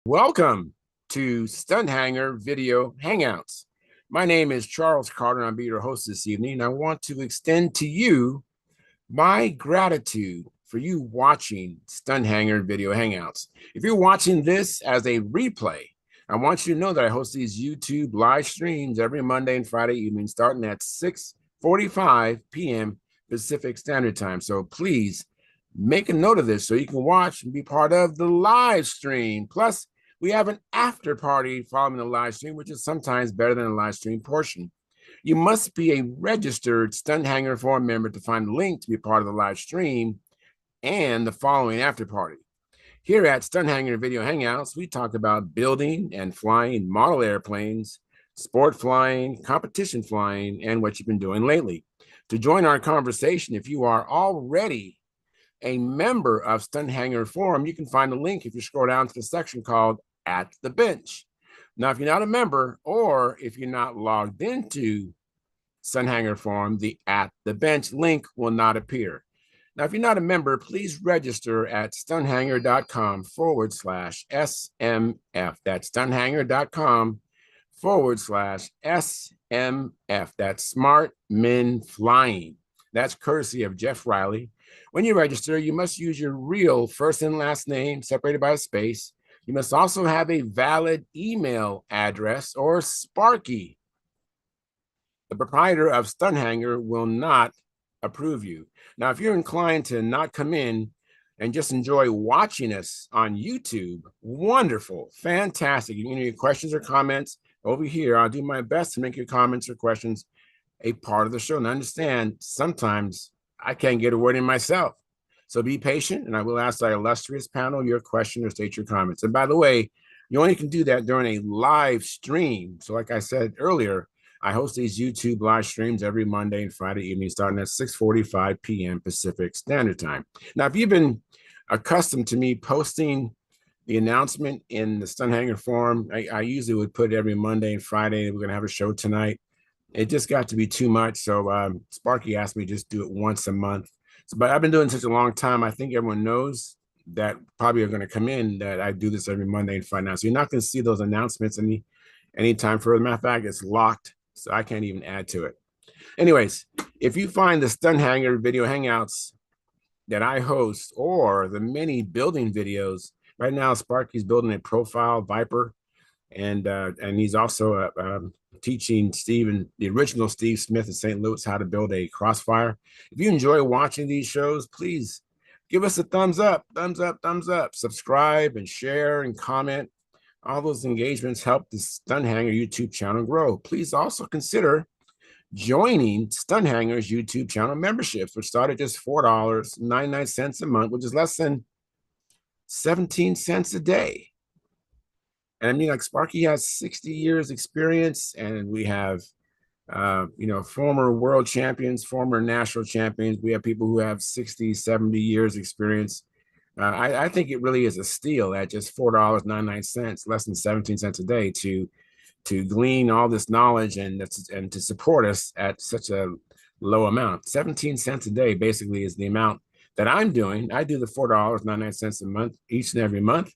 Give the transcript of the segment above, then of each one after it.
Welcome to Stunt Hangar Video Hangouts. My name is Charles Carter, and I'll be your host this evening. I want to extend to you my gratitude for you watching Stunt Hangar Video Hangouts. If you're watching this as a replay, I want you to know that I host these YouTube live streams every Monday and Friday evening, starting at 6:45 p.m. Pacific Standard Time. So please make a note of this so you can watch and be part of the live stream. Plus, we have an after party following the live stream, which is sometimes better than a live stream portion. You must be a registered Stunt Hangar Forum member to find the link to be part of the live stream and the following after party. Here at Stunt Hangar Video Hangouts, we talk about building and flying model airplanes, sport flying, competition flying, and what you've been doing lately. To join our conversation, if you are already a member of Stunt Hangar Forum, you can find the link if you scroll down to the section called At the Bench. Now, if you're not a member or if you're not logged into Stunt Hangar Forum, the At the Bench link will not appear. Now, if you're not a member, please register at stunthangar.com/SMF. That's stunthangar.com/SMF. That's Smart Men Flying. That's courtesy of Jeff Riley. When you register, you must use your real first and last name separated by a space. You must also have a valid email address or Sparky. The proprietor of Stunt Hangar will not approve you. Now, if you're inclined to not come in and just enjoy watching us on YouTube, wonderful, fantastic. You can have your questions or comments over here. I'll do my best to make your comments or questions a part of the show. And understand, sometimes I can't get a word in myself. So be patient, and I will ask our illustrious panel your question or state your comments. And by the way, you only can do that during a live stream. So like I said earlier, I host these YouTube live streams every Monday and Friday evening, starting at 6:45 p.m. Pacific Standard Time. Now, if you've been accustomed to me posting the announcement in the Stunt Hangar Forum, I usually would put every Monday and Friday, we're going to have a show tonight. It just got to be too much. So Sparky asked me to just do it once a month. But I've been doing such a long time. I think everyone knows that probably are going to come in that I do this every Monday and Friday now. So you're not going to see those announcements anytime further. Matter of fact, it's locked, so I can't even add to it. Anyways, if you find the Stunt Hangar Video Hangouts that I host or the many building videos, right now Sparky's building a profile Viper, and he's also teaching the original Steve Smith in St. Louis how to build a Crossfire. If you enjoy watching these shows, please give us a thumbs up, thumbs up, thumbs up. Subscribe and share and comment. All those engagements help the Stunt Hangar YouTube channel grow. Please also consider joining Stunt Hangar's YouTube channel memberships, which start at just $4.99 a month, which is less than 17 cents a day. And I mean, like Sparky has 60 years experience, and we have, former world champions, former national champions. We have people who have 60, 70 years experience. I think it really is a steal at just $4.99, less than 17 cents a day to glean all this knowledge and to support us at such a low amount. 17 cents a day basically is the amount that I'm doing. I do the $4.99 a month each and every month.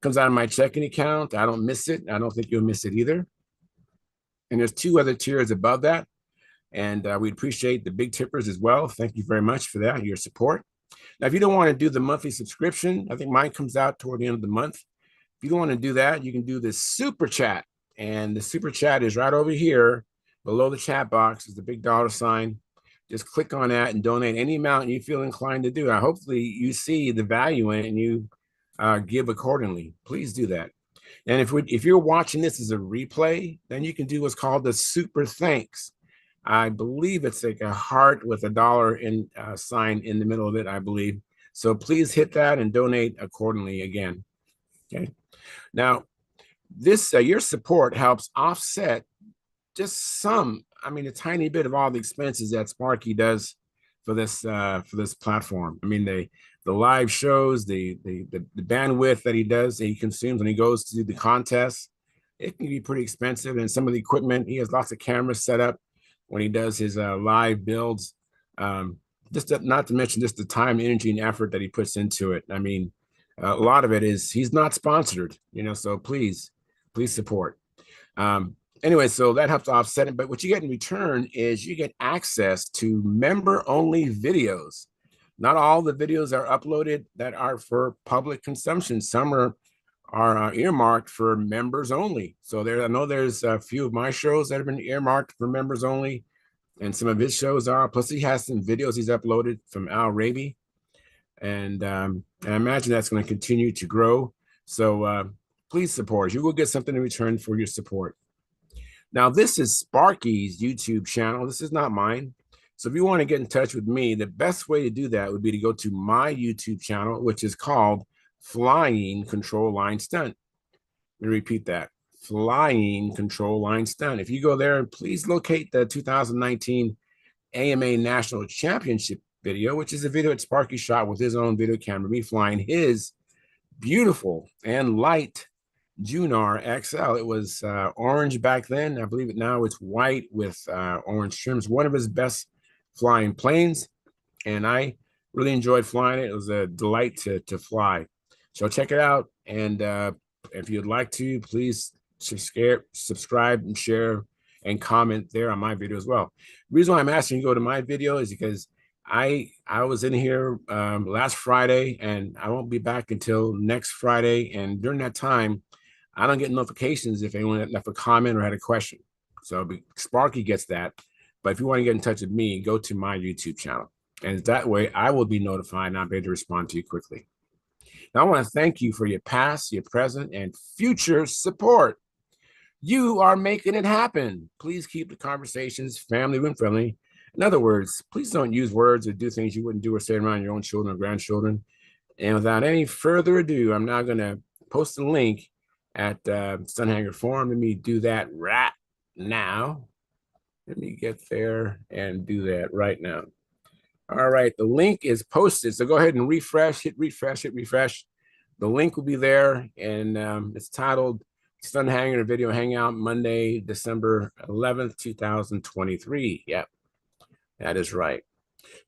Comes out of my checking account. I don't miss it. I don't think you'll miss it either. And there's two other tiers above that. And we appreciate the big tippers as well. Thank you very much for that, your support. Now, if you don't want to do the monthly subscription, I think mine comes out toward the end of the month. If you don't want to do that, you can do the super chat. And the super chat is right over here. Below the chat box is the big dollar sign. Just click on that and donate any amount you feel inclined to do. Hopefully you see the value in it and you give accordingly. Please do that. And if you're watching this as a replay, then you can do what's called the super thanks. I believe it's like a heart with a dollar sign in the middle of it, I believe. So please hit that and donate accordingly again. Okay. Now, this your support helps offset just a tiny bit of all the expenses that Sparky does for this platform. I mean, the live shows, the bandwidth that he consumes when he goes to the contests, it can be pretty expensive. And some of the equipment, he has lots of cameras set up when he does his live builds. Not to mention just the time, energy, and effort that he puts into it. I mean, A lot of it is he's not sponsored, so please support. Anyway, so that helps offset it. But what you get in return is you get access to member only videos. Not all the videos are uploaded that are for public consumption. Some are earmarked for members only. So I know there's a few of my shows that have been earmarked for members only, and some of his shows are. Plus, he has some videos he's uploaded from Al Raby, and I imagine that's going to continue to grow. So please support. You will get something in return for your support. Now, this is Sparky's YouTube channel. This is not mine. So if you want to get in touch with me, the best way to do that would be to go to my YouTube channel, which is called Flying Control Line Stunt. Let me repeat that. Flying Control Line Stunt. If you go there, please locate the 2019 AMA National Championship video, which is a video that Sparky shot with his own video camera, me flying his beautiful and light Junar XL. It was orange back then. I believe it now it's white with orange trims. One of his best flying planes, and I really enjoyed flying it. It was a delight to fly. So check it out, and if you'd like to, please subscribe and share and comment there on my video as well. The reason why I'm asking you to go to my video is because I was in here last Friday, and I won't be back until next Friday. And during that time, I don't get notifications if anyone left a comment or had a question. So Sparky gets that. But if you want to get in touch with me, go to my YouTube channel. And that way I will be notified and I'll be able to respond to you quickly. Now, I want to thank you for your past, your present, and future support. You are making it happen. Please keep the conversations family and friendly. In other words, please don't use words or do things you wouldn't do or say around your own children or grandchildren. And without any further ado, I'm now going to post a link at Stunt Hangar Forum. Let me do that right now. Let me get there and do that right now. All right, the link is posted. So go ahead and refresh, hit refresh, hit refresh. The link will be there, and it's titled Stunt Hangar Video Hangout, Monday, December 11th, 2023. Yep, that is right.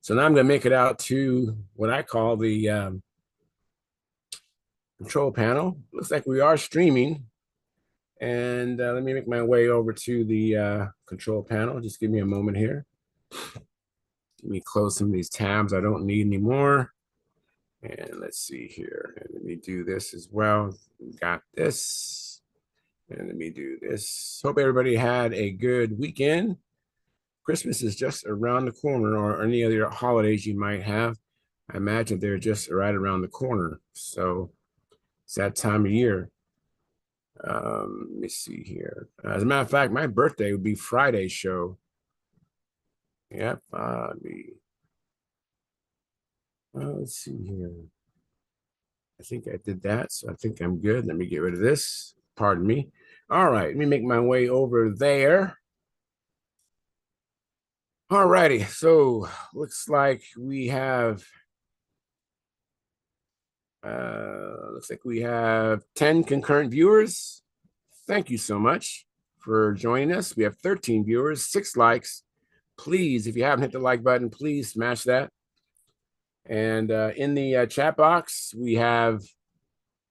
So now I'm going to make it out to what I call the control panel. Looks like we are streaming. And let me make my way over to the control panel. Just give me a moment here. Let me close some of these tabs I don't need anymore. And let's see here. And let me do this as well. Got this. And let me do this. Hope everybody had a good weekend. Christmas is just around the corner, or any other holidays you might have. I imagine they're just right around the corner. So it's that time of year. Let me see here. As a matter of fact, my birthday would be Friday's show. Yep. Let's see here. I think I did that, so I think I'm good. Let me get rid of this. Pardon me. All right, let me make my way over there. All righty, so looks like we have 10 concurrent viewers. Thank you so much for joining us. We have 13 viewers, 6 likes. Please, if you haven't hit the like button, please smash that. And in the chat box, we have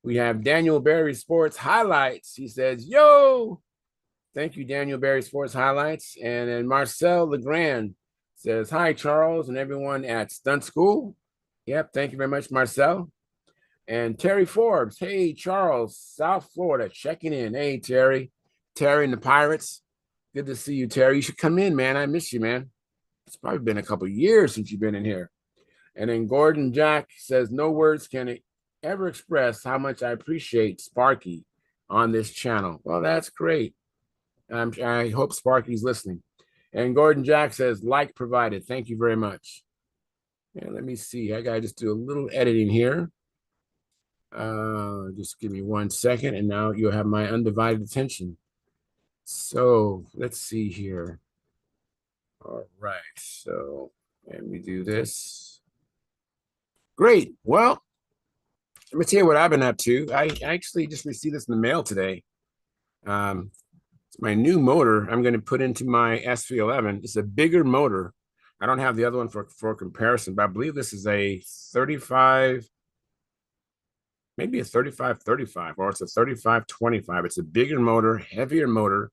Daniel Berry Sports Highlights. He says, yo, thank you, Daniel Berry Sports Highlights. And then Marcel Legrand says, hi, Charles and everyone at Stunt School. Yep, thank you very much, Marcel. And Terry Forbes, hey, Charles, South Florida, checking in. Hey, Terry and the Pirates. Good to see you, Terry. You should come in, man. I miss you, man. It's probably been a couple of years since you've been in here. And then Gordon Jack says, no words can ever express how much I appreciate Sparky on this channel. Well, that's great. I hope Sparky's listening. And Gordon Jack says, like provided. Thank you very much. And let me see. I got to just do a little editing here. Just give me 1 second, and now you'll have my undivided attention. So let's see here. All right. So let me do this. Great. Well, let me tell you what I've been up to. I actually just received this in the mail today. It's my new motor I'm going to put into my SV11. It's a bigger motor. I don't have the other one for comparison, but I believe this is a 35 maybe a 3535 or it's a 3525. It's a bigger motor, heavier motor.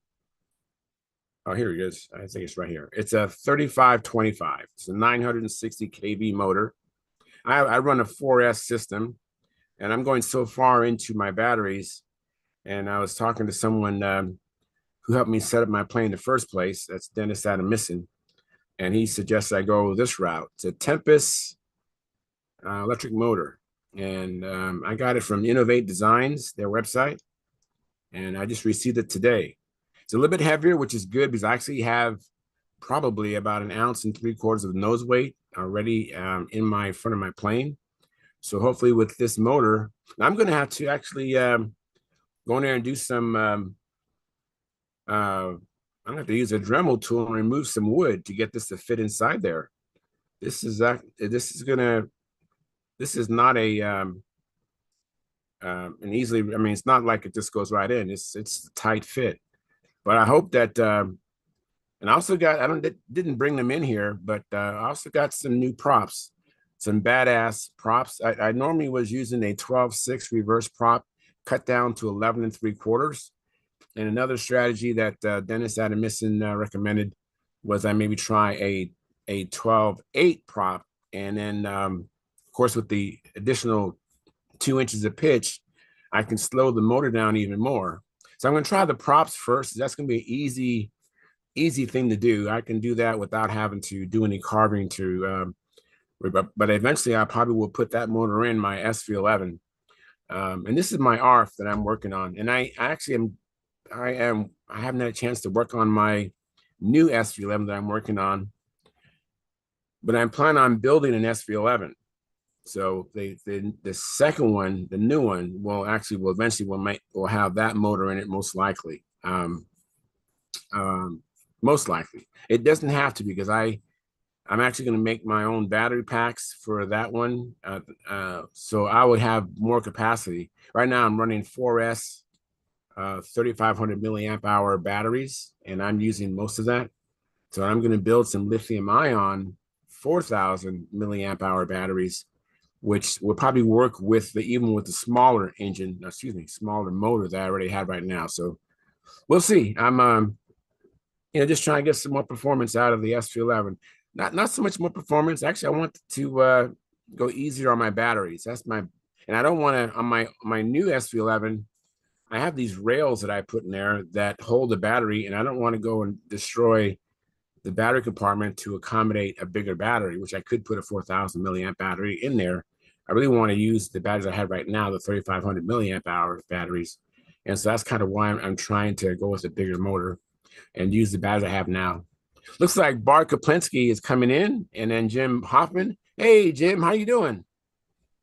Oh, here it is. I think it's right here. It's a 3525. It's a 960 kV motor. I run a 4S system, and I'm going so far into my batteries. And I was talking to someone who helped me set up my plane in the first place. That's Dennis Adamison. And he suggests I go this route. It's a Tempest electric motor. And I got it from Innovate Designs, their website. And I just received it today. It's a little bit heavier, which is good because I actually have probably about 1.75 ounces of nose weight already in my front of my plane. So hopefully with this motor, I'm going to have to actually go in there and do some, I'm going to have to use a Dremel tool and remove some wood to get this to fit inside there. This is not an easily, I mean, it's not like it just goes right in. It's a tight fit. But I hope that, and I also got, didn't bring them in here, but I also got some new props, some badass props. I normally was using a 12.6 reverse prop cut down to 11.75. And another strategy that Dennis Adamison recommended was I maybe try a 12.8 prop. And then, of course, with the additional 2 inches of pitch, I can slow the motor down even more. So I'm going to try the props first. That's going to be an easy thing to do. I can do that without having to do any carving to, but eventually I probably will put that motor in my SV11. And this is my ARF that I'm working on. And I haven't had a chance to work on my new SV11 that I'm working on, but I'm planning on building an SV11. So the second one, the new one, will eventually have that motor in it, most likely. Most likely. It doesn't have to, because I'm actually going to make my own battery packs for that one. So I would have more capacity. Right now I'm running 4S 3,500 milliamp hour batteries, and I'm using most of that. So I'm going to build some lithium ion 4,000 milliamp hour batteries, which will probably work even with the smaller smaller motor that I already have right now. So we'll see. I'm just trying to get some more performance out of the SV11. Not so much more performance. Actually, I want to go easier on my batteries. And I don't want to, on my new SV11, I have these rails that I put in there that hold the battery, and I don't want to go and destroy the battery compartment to accommodate a bigger battery, which I could put a 4,000 milliamp battery in there. I really want to use the batteries I have right now, the 3,500 milliamp hour batteries. And so that's kind of why I'm trying to go with a bigger motor and use the batteries I have now. Looks like Bart Kaplinski is coming in, and then Jim Hoffman. Hey, Jim, how you doing?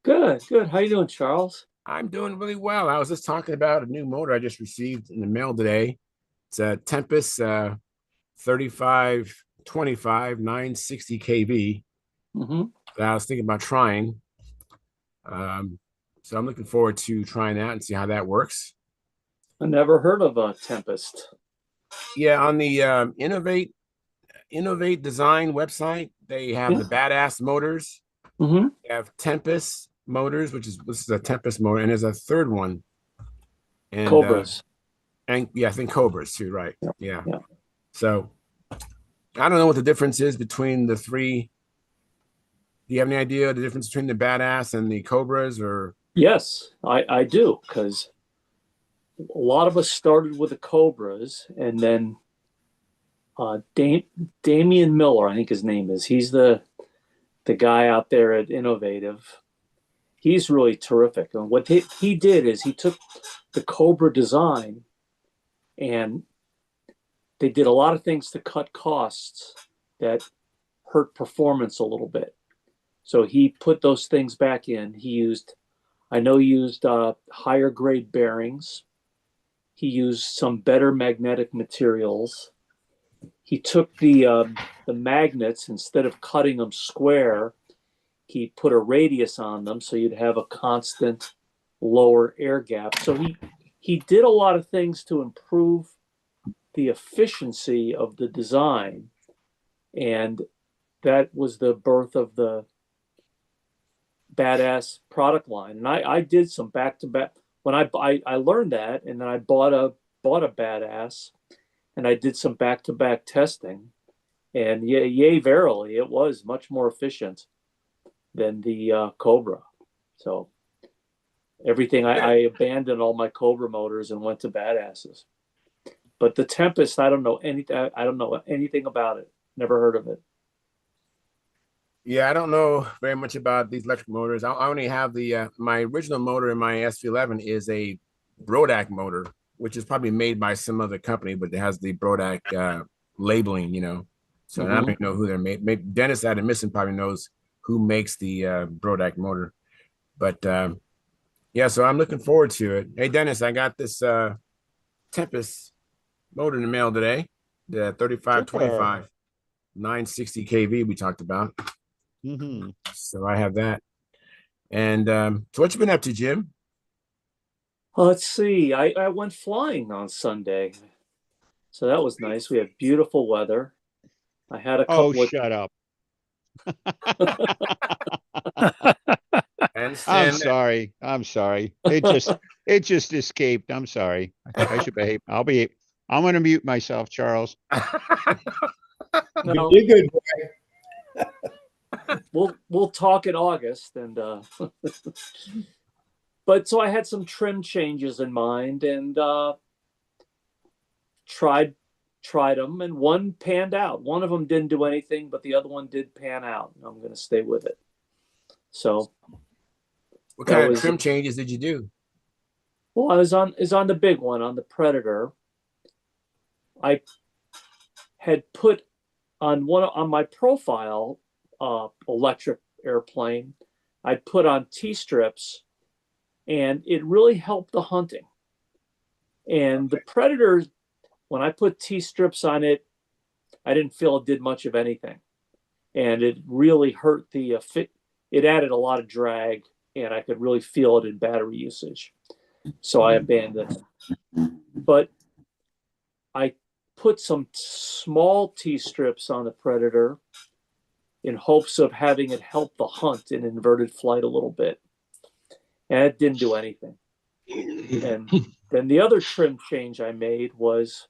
Good, good. How you doing, Charles? I'm doing really well. I was just talking about a new motor I just received in the mail today. It's a Tempest 3525 960 kV that I was thinking about trying. So I'm looking forward to trying that and see how that works. I never heard of a Tempest. Yeah, on the Innovate Design website, they have Yeah. the badass motors. Mm-hmm. They have Tempest motors, this is a Tempest motor, and there's a third one, and Cobras. yeah, I think Cobras too, right? Yeah. Yeah. Yeah. So I don't know what the difference is between the three. Do you have any idea the difference between the badass and the Cobras, or? Yes, I do, because a lot of us started with the Cobras, and then Damian Miller, I think his name is. He's the guy out there at Innovative. He's really terrific. And what he did is he took the Cobra design, and they did a lot of things to cut costs that hurt performance a little bit. So he put those things back in. I know he used higher grade bearings. He used some better magnetic materials. He took the magnets, instead of cutting them square, he put a radius on them so you'd have a constant lower air gap. So he did a lot of things to improve the efficiency of the design, and that was the birth of the badass product line. And I did some back to back when I learned that, and then I bought a badass, and I did some back to back testing, and yay, verily, it was much more efficient than the Cobra. So everything I abandoned all my Cobra motors and went to badasses. But the Tempest, I don't know anything. I don't know anything about it. Never heard of it. Yeah, I don't know very much about these electric motors. I only have the my original motor in my SV11 is a Brodak motor, which is probably made by some other company, but it has the Brodak labeling, you know. So I don't even know who they're made. Maybe Dennis Adam Missing probably knows who makes the Brodak motor. But yeah, so I'm looking forward to it. Hey, Dennis, I got this Tempest motor in the mail today, the 3525 960 kV we talked about. So I have that. And so what you been up to, Jim? Let's see. I went flying on Sunday. So that was nice. We had beautiful weather. I had a couple shut up. I'm sorry. I'm sorry. It just escaped. I'm sorry. I should behave. I'm going to mute myself, Charles. No, you're good, boy. we'll talk in August, and but so I had some trim changes in mind, and tried them, and one panned out. One of them didn't do anything, but the other one did pan out, and I'm going to stay with it. So what kind of trim changes did you do? Well, I was on the big one, on the Predator. I had put on my profile electric airplane, I put on T-strips, and it really helped the hunting. And the Predator, when I put T-strips on it, I didn't feel it did much of anything. And it really hurt the fit. It added a lot of drag, and I could really feel it in battery usage. So I abandoned it. But I put some small T-strips on the Predator in hopes of having it help the hunt in inverted flight a little bit. And it didn't do anything. And then the other trim change I made was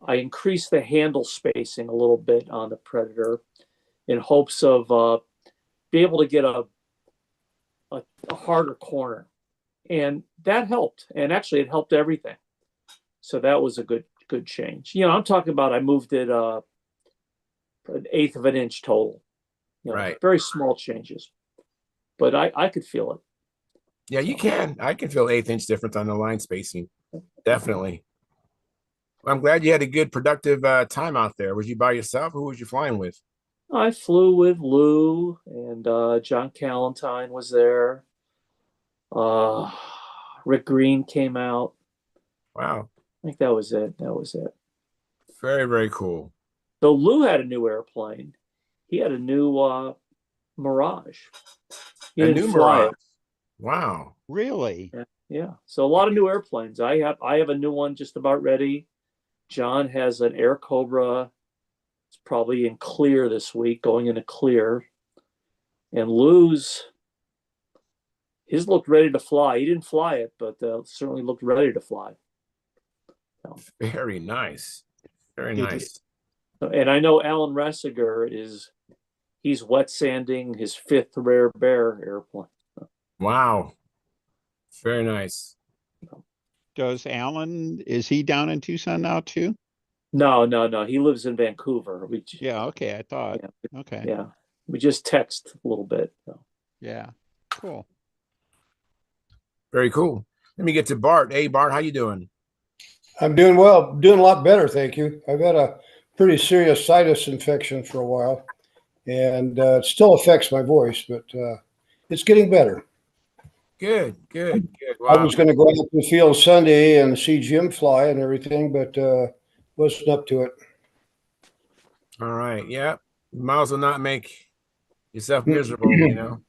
I increased the handle spacing a little bit on the Predator in hopes of being able to get a harder corner. And that helped. And actually, it helped everything. So that was a good change. You know, I'm talking about I moved it an 1/8 of an inch total. You know, right. Very small changes. But I could feel it. Yeah, you can. I can feel 1/8 inch difference on the line spacing. Definitely. Well, I'm glad you had a good, productive time out there. Was you by yourself? Who was you flying with? I flew with Lou, and John Callentine was there. Rick Green came out. Wow. I think that was it. Very, very cool. So Lou had a new airplane. He had a new Mirage. He didn't fly it. Wow. Really? Yeah. So a lot of new airplanes. I have a new one just about ready. John has an Air Cobra. It's probably in clear this week, going into clear. And Lou's, his looked ready to fly. He didn't fly it, but certainly looked ready to fly. So. Very nice. Very nice. And I know Alan Ressiger he's wet sanding his 5th Rare Bear airplane. Wow. Very nice. Is he down in Tucson now too? No. He lives in Vancouver. Yeah, okay. I thought. Yeah, okay. Yeah. We just text a little bit. So. Yeah. Cool. Very cool. Let me get to Bart. Hey, Bart, how you doing? I'm doing well. Doing a lot better, thank you. I've had a pretty serious sinus infection for a while, and it still affects my voice, but it's getting better. Good. Wow. I was going to go out to the field Sunday and see Jim fly and everything, but wasn't up to it. All right. Yeah. Miles will not make yourself miserable, you know?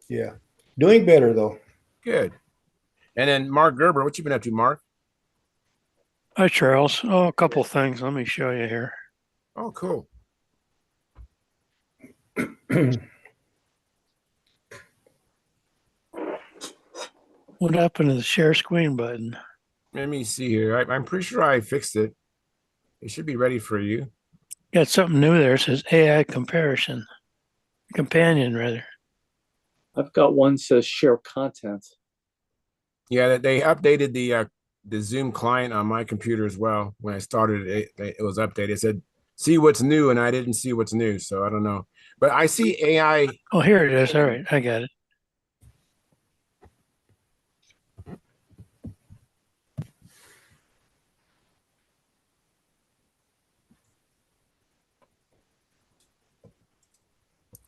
Yeah. Doing better, though. Good. And then Mark Gerber, what you been up to, Mark? Hi, Charles. Oh, a couple of things. Let me show you here. Oh, cool. What happened to the share screen button? Let me see here. I'm pretty sure I fixed it. It should be ready for you. Got something new there. It says AI comparison. Companion, rather. I've got one that says share content. Yeah, they updated the Zoom client on my computer as well. When I started it was updated. It said, "See what's new," and I didn't see what's new, so I don't know. But I see AI. Oh, here it is. All right, I got it.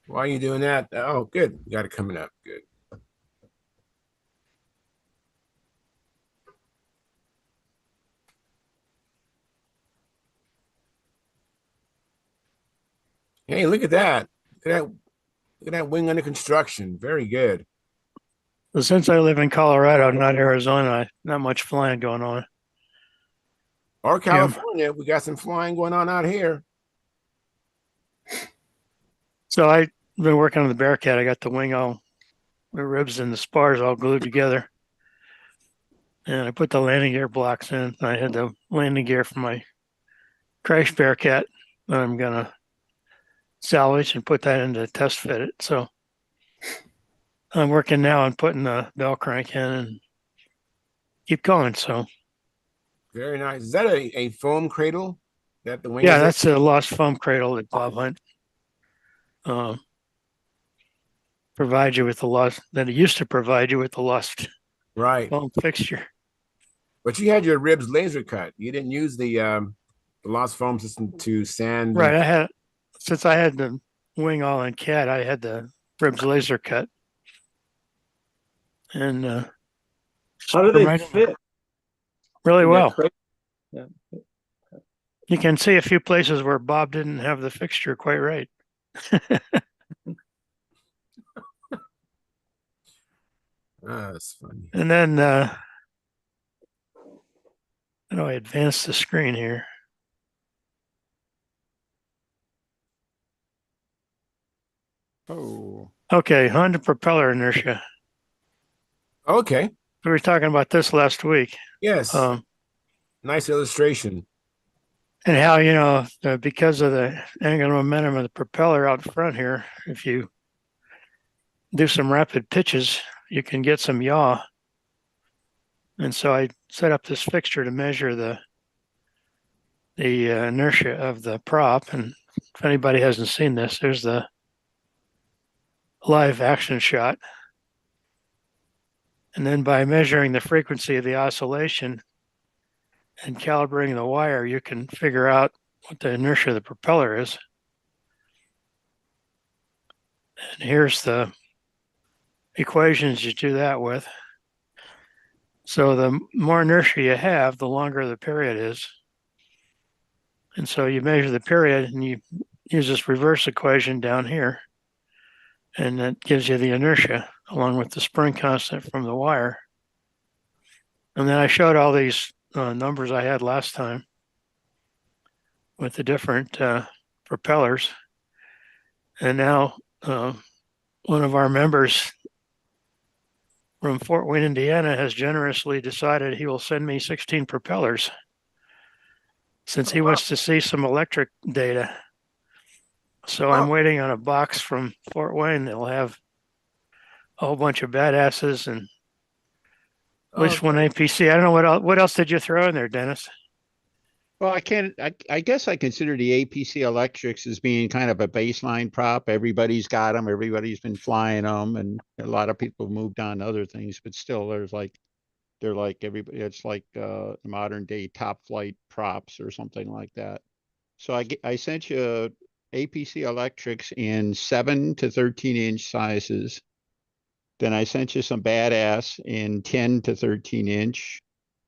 Why are you doing that? Oh, good. You got it coming up. Good. Hey, look at that. Look at that. Look at that wing under construction. Very good. So since I live in Colorado, not Arizona, not much flying going on. Or Jim. California, we got some flying going on out here. So I've been working on the Bearcat. I got the wing all, the ribs and the spars all glued together. And I put the landing gear blocks in. I had the landing gear for my crash Bearcat that I'm going to salvage and put that into test fit it. So I'm working now on putting the bell crank in and keep going. So Very nice. Is that a foam cradle that the wing yeah, is in? that's a lost foam cradle that Bob Hunt provides you with the lost, that it used to provide you with the lost Right. foam fixture. But you had your ribs laser cut. You didn't use the lost foam system to sand. Right. Since I had the wing all in CAD, I had the ribs laser cut. And How do they right fit? really in that well. crate? Yeah. You can see a few places where Bob didn't have the fixture quite right. That's funny. And then how do I advance the screen here? Oh, Okay, Honda propeller inertia. Okay. We were talking about this last week. Yes. Nice illustration. And how, because of the angular momentum of the propeller out front here, if you do some rapid pitches, you can get some yaw. And so I set up this fixture to measure the inertia of the prop. And if anybody hasn't seen this, there's the live action shot. And then by measuring the frequency of the oscillation and calibrating the wire, you can figure out what the inertia of the propeller is. And here's the equations you do that with. So the more inertia you have, the longer the period is. And so you measure the period and you use this reverse equation down here. And that gives you the inertia along with the spring constant from the wire. And then I showed all these numbers I had last time with the different propellers. And now one of our members from Fort Wayne, Indiana, has generously decided he will send me 16 propellers since he wants to see some electric data. So I'm waiting on a box from Fort Wayne that'll have a whole bunch of badasses and at least one APC. I don't know what else did you throw in there, Dennis? well, I guess I consider the APC electrics as being kind of a baseline prop. Everybody's got them. Everybody's been flying them, and a lot of people have moved on to other things, but still they're like everybody, it's like modern day top flight props or something like that. So I sent you APC electrics in 7 to 13-inch sizes. Then I sent you some badass in 10 to 13-inch.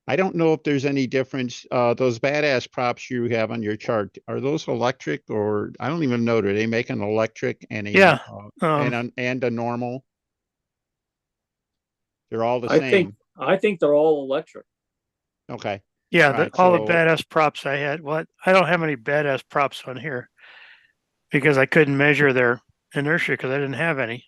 I don't know if there's any difference. Those badass props you have on your chart, are those electric, or I don't even know. Do they make an electric and and a normal? They're all the same. I think they're all electric. Okay. Yeah, Right, all the badass props I had. Well, I don't have any badass props on here because I couldn't measure their inertia because I didn't have any.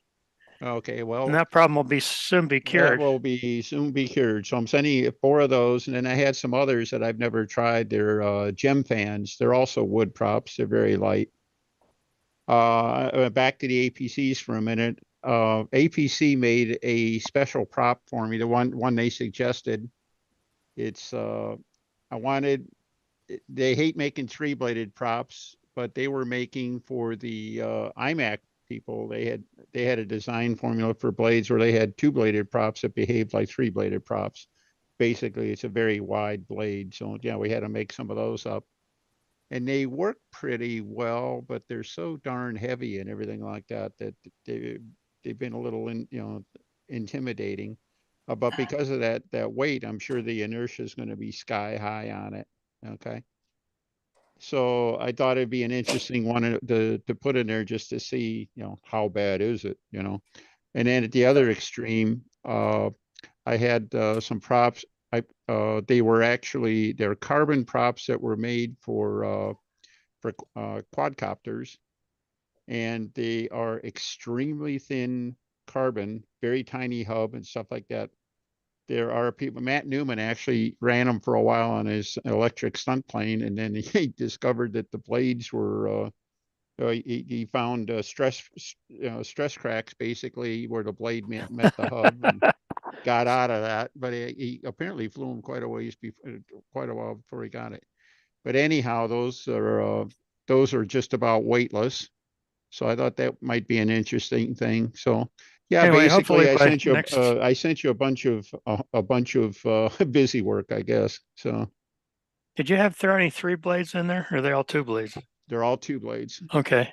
Okay, And well, that problem will soon be that cured. will soon be cured. So I'm sending you 4 of those, and then I had some others that I've never tried. They're gem fans. They're also wood props. They're very light. Back to the APCs for a minute. APC made a special prop for me. The one they suggested. It's I wanted. They hate making 3-bladed props, but they were making for the iMac people. They had a design formula for blades where they had 2-bladed props that behaved like 3-bladed props. Basically, it's a very wide blade. So yeah, we had to make some of those up. And they work pretty well, but they're so darn heavy and everything like that that they've been a little intimidating. But because of that weight, I'm sure the inertia is going to be sky high on it. Okay. So I thought it'd be an interesting one to put in there just to see, how bad is it, And then at the other extreme, I had some props. They're carbon props that were made for quadcopters, and they are extremely thin carbon, very tiny hub and stuff like that. There are people, Matt Newman actually ran them for a while on his electric stunt plane, and then he discovered that the blades were, he found stress cracks basically where the blade met the hub and got out of that. But he apparently flew him quite a while before he got it. But anyhow, those are just about weightless. So I thought that might be an interesting thing. So yeah, Anyway, hopefully basically by next, I sent you a bunch of busy work, I guess. So did you have any 3 blades in there? Or are they all 2 blades? they're all 2 blades. Okay.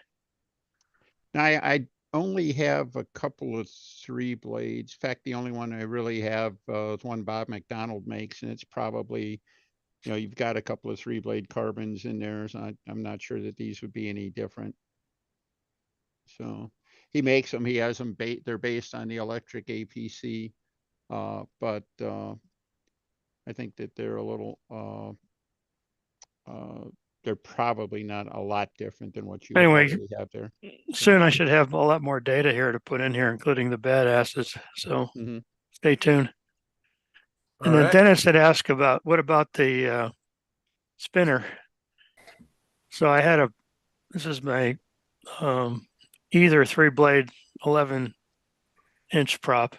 Now I only have a couple of 3 blades. In fact, the only one I really have is one Bob McDonald makes, and it's probably, you've got a couple of 3-blade carbons in there. So I'm not sure that these would be any different. So he makes them. He has them. They're based on the electric APC, but I think that they're a little. They're probably not a lot different than what you Anyway, already have there. soon I should have a lot more data here to put in here, including the badasses. So stay tuned. And All then right. Dennis had asked about what about the spinner. So this is my either 3-blade 11-inch prop.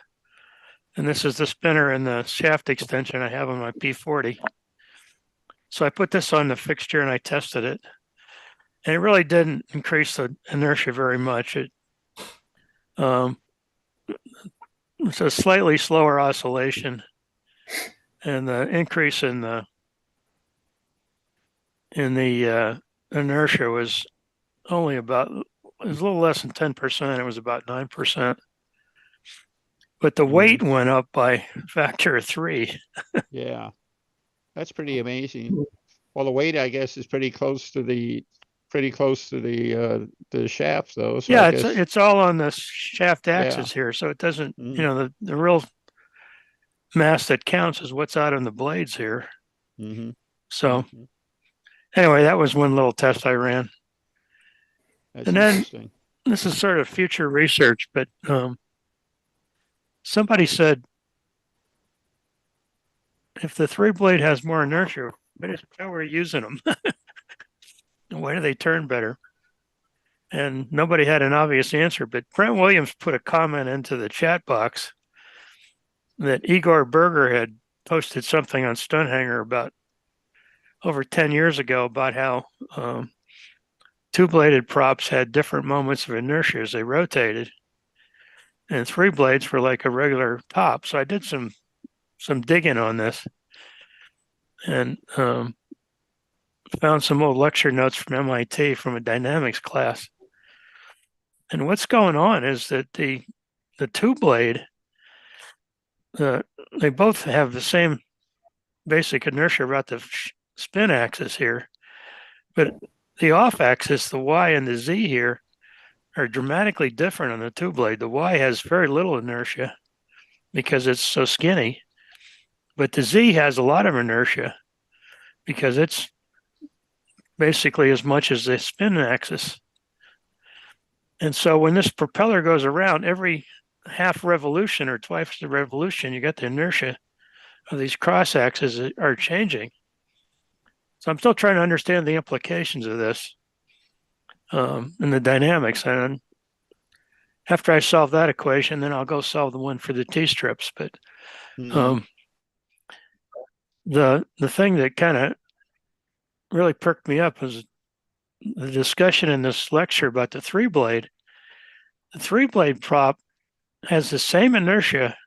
And this is the spinner and the shaft extension I have on my P40. So I put this on the fixture and I tested it. And it really didn't increase the inertia very much. It's a slightly slower oscillation. And the increase in the inertia was only about, it was a little less than 10%. It was about 9%. But the weight went up by a factor of 3. Yeah, that's pretty amazing. Well, the weight, I guess, is pretty close to the shaft, though. So Yeah, I guess, it's all on the shaft axis here, so it doesn't. The real mass that counts is what's out on the blades here. So anyway, that was one little test I ran. That's and then interesting. This is sort of future research, but somebody said if the 3-blade has more inertia, how we're using them. Why do they turn better? And nobody had an obvious answer, but Brent Williams put a comment into the chat box that Igor Berger had posted something on Stunt Hangar about over 10 years ago about how 2-bladed props had different moments of inertia as they rotated, and 3 blades were like a regular top. So I did some digging on this and found some old lecture notes from MIT from a dynamics class. And what's going on is that the 2-blade, they both have the same basic inertia about the spin axis here, but the off axis, the Y and the Z here, are dramatically different on the 2-blade. The Y has very little inertia because it's so skinny, but the Z has a lot of inertia because it's basically as much as the spin axis. And so when this propeller goes around, every half revolution or twice the revolution, you got the inertia of these cross axes that are changing. So I'm still trying to understand the implications of this and the dynamics. And after I solve that equation, then I'll go solve the one for the T-strips. But Mhm. The thing that kind of really perked me up was the discussion in this lecture about the three blade. The three blade prop has the same inertia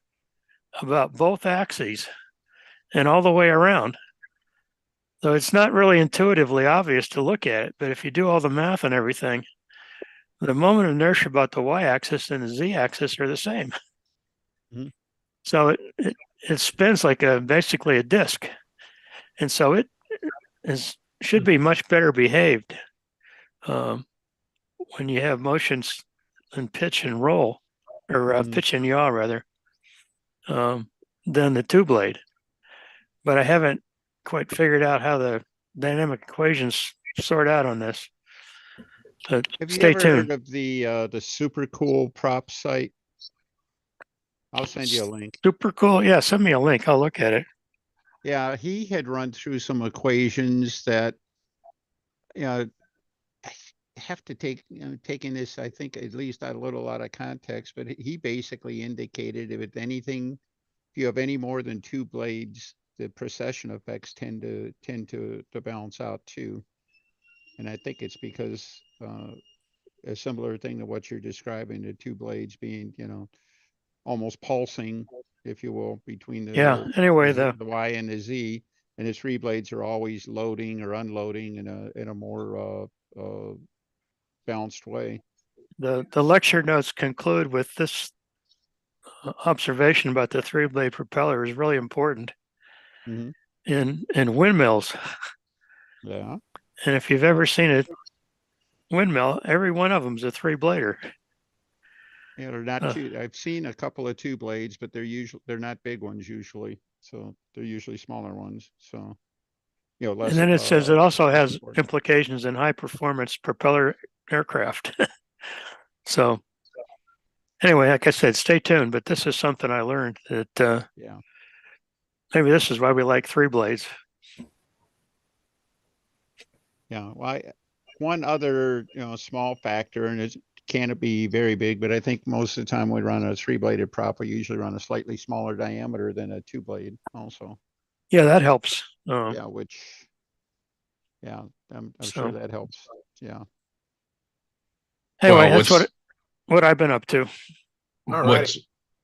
about both axes and all the way around. So it's not really intuitively obvious to look at it, but if you do all the math and everything, the moment of inertia about the y-axis and the z-axis are the same. Mhm. So it spins like basically a disc, and so it should be much better behaved um, when you have motions in pitch and roll, or pitch and yaw rather, than the two blade. But I haven't quite figured out how the dynamic equations sort out on this. But Have you stay ever tuned. heard of the super cool prop site? I'll send you a link. Super cool. Yeah, send me a link. I'll look at it. Yeah, he had run through some equations that, you know, I have to take, taking this, I think, at least a little out of context, but he basically indicated if anything, if you have any more than two blades, the precession effects tend to balance out too. And I think it's because a similar thing to what you're describing, the two blades being, almost pulsing, if you will, between Yeah. Anyway, the Y and the Z, and the three blades are always loading or unloading in a more balanced way. the lecture notes conclude with this observation about the three blade propeller is really important Mm-hmm. in windmills. Yeah. And if you've ever seen a windmill, every one of them is a three blader. Yeah, they're not two. I've seen a couple of two blades, but they're not big ones usually. So they're usually smaller ones. So, less. And then it says it also less has important. implications in high performance propeller aircraft. So anyway, like I said, stay tuned. But this is something I learned that Yeah. maybe this is why we like three blades. Yeah. Well, one other, small factor, and it can't be very big, but I think most of the time we run a three-bladed prop, we usually run a slightly smaller diameter than a two-blade also. Yeah, that helps. Yeah, I'm sure that helps. Yeah. Anyway, Well, that's what I've been up to. All right.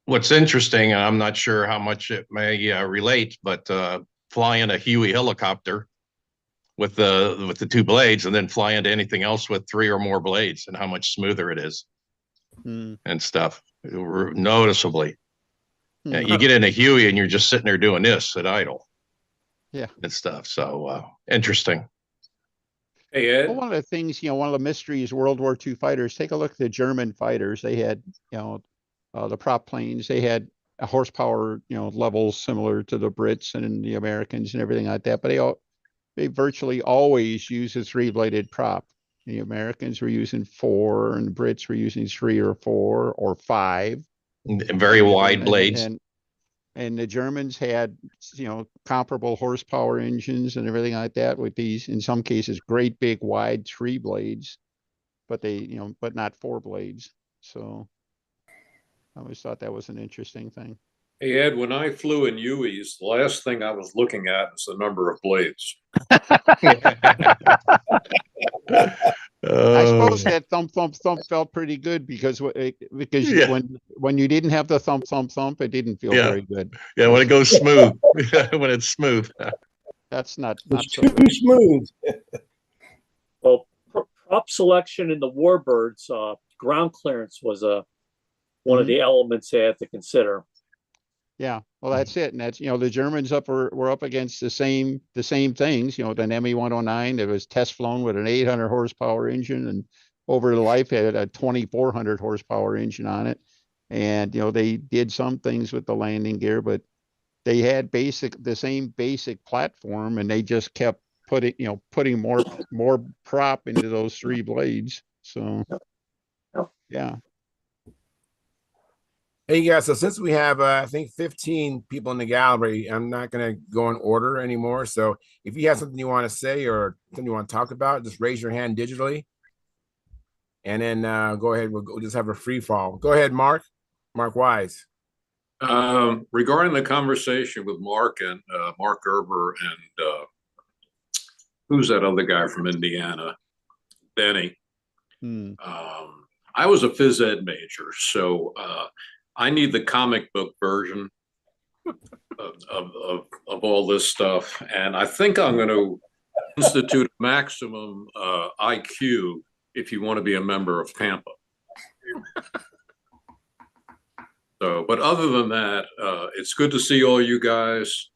what's interesting, and I'm not sure how much it may relate, but flying a Huey helicopter with the two blades, and then fly into anything else with three or more blades, and how much smoother it is and stuff noticeably. You get in a Huey and you're just sitting there doing this at idle. Yeah. And stuff. So interesting. Hey, Ed. Well, one of the things, one of the mysteries, World War II fighters, take a look at the German fighters. They had, the prop planes, they had a horsepower, levels similar to the Brits and the Americans and everything like that. But they virtually always use a three-bladed prop. The Americans were using 4, and the Brits were using 3 or 4 or 5. Very wide blades. And the Germans had, comparable horsepower engines and everything like that with these, in some cases, great big wide 3 blades, but but not 4 blades. So I always thought that was an interesting thing. Hey, Ed, when I flew in Hueys, the last thing I was looking at was the number of blades. I suppose that thump felt pretty good because Yeah. when you didn't have the thump, it didn't feel very good. Yeah, when it goes smooth, when it's smooth. That's not It's so too good. smooth. Well, prop selection in the Warbirds, ground clearance was one of the elements they had to consider. Yeah, well, that's it, and that's the Germans were up against the same things. The ME 109 that was test flown with an 800 horsepower engine, and over the life had a 2400 horsepower engine on it, and they did some things with the landing gear, but they had the same basic platform, and they just kept putting more prop into those 3 blades. So yeah. Hey guys, so since we have I think 15 people in the gallery, I'm not gonna go in order anymore. So if you have something you want to say or something you want to talk about, just raise your hand digitally, and then go ahead. We'll just have a free fall. Go ahead, Mark. Mark Wise. Regarding the conversation with Mark and Mark Gerber and who's that other guy from Indiana, Benny. Hmm. I was a phys ed major, so I need the comic book version of all this stuff, and I think I'm going to institute maximum IQ if you want to be a member of Pampa. So, but other than that, it's good to see all you guys.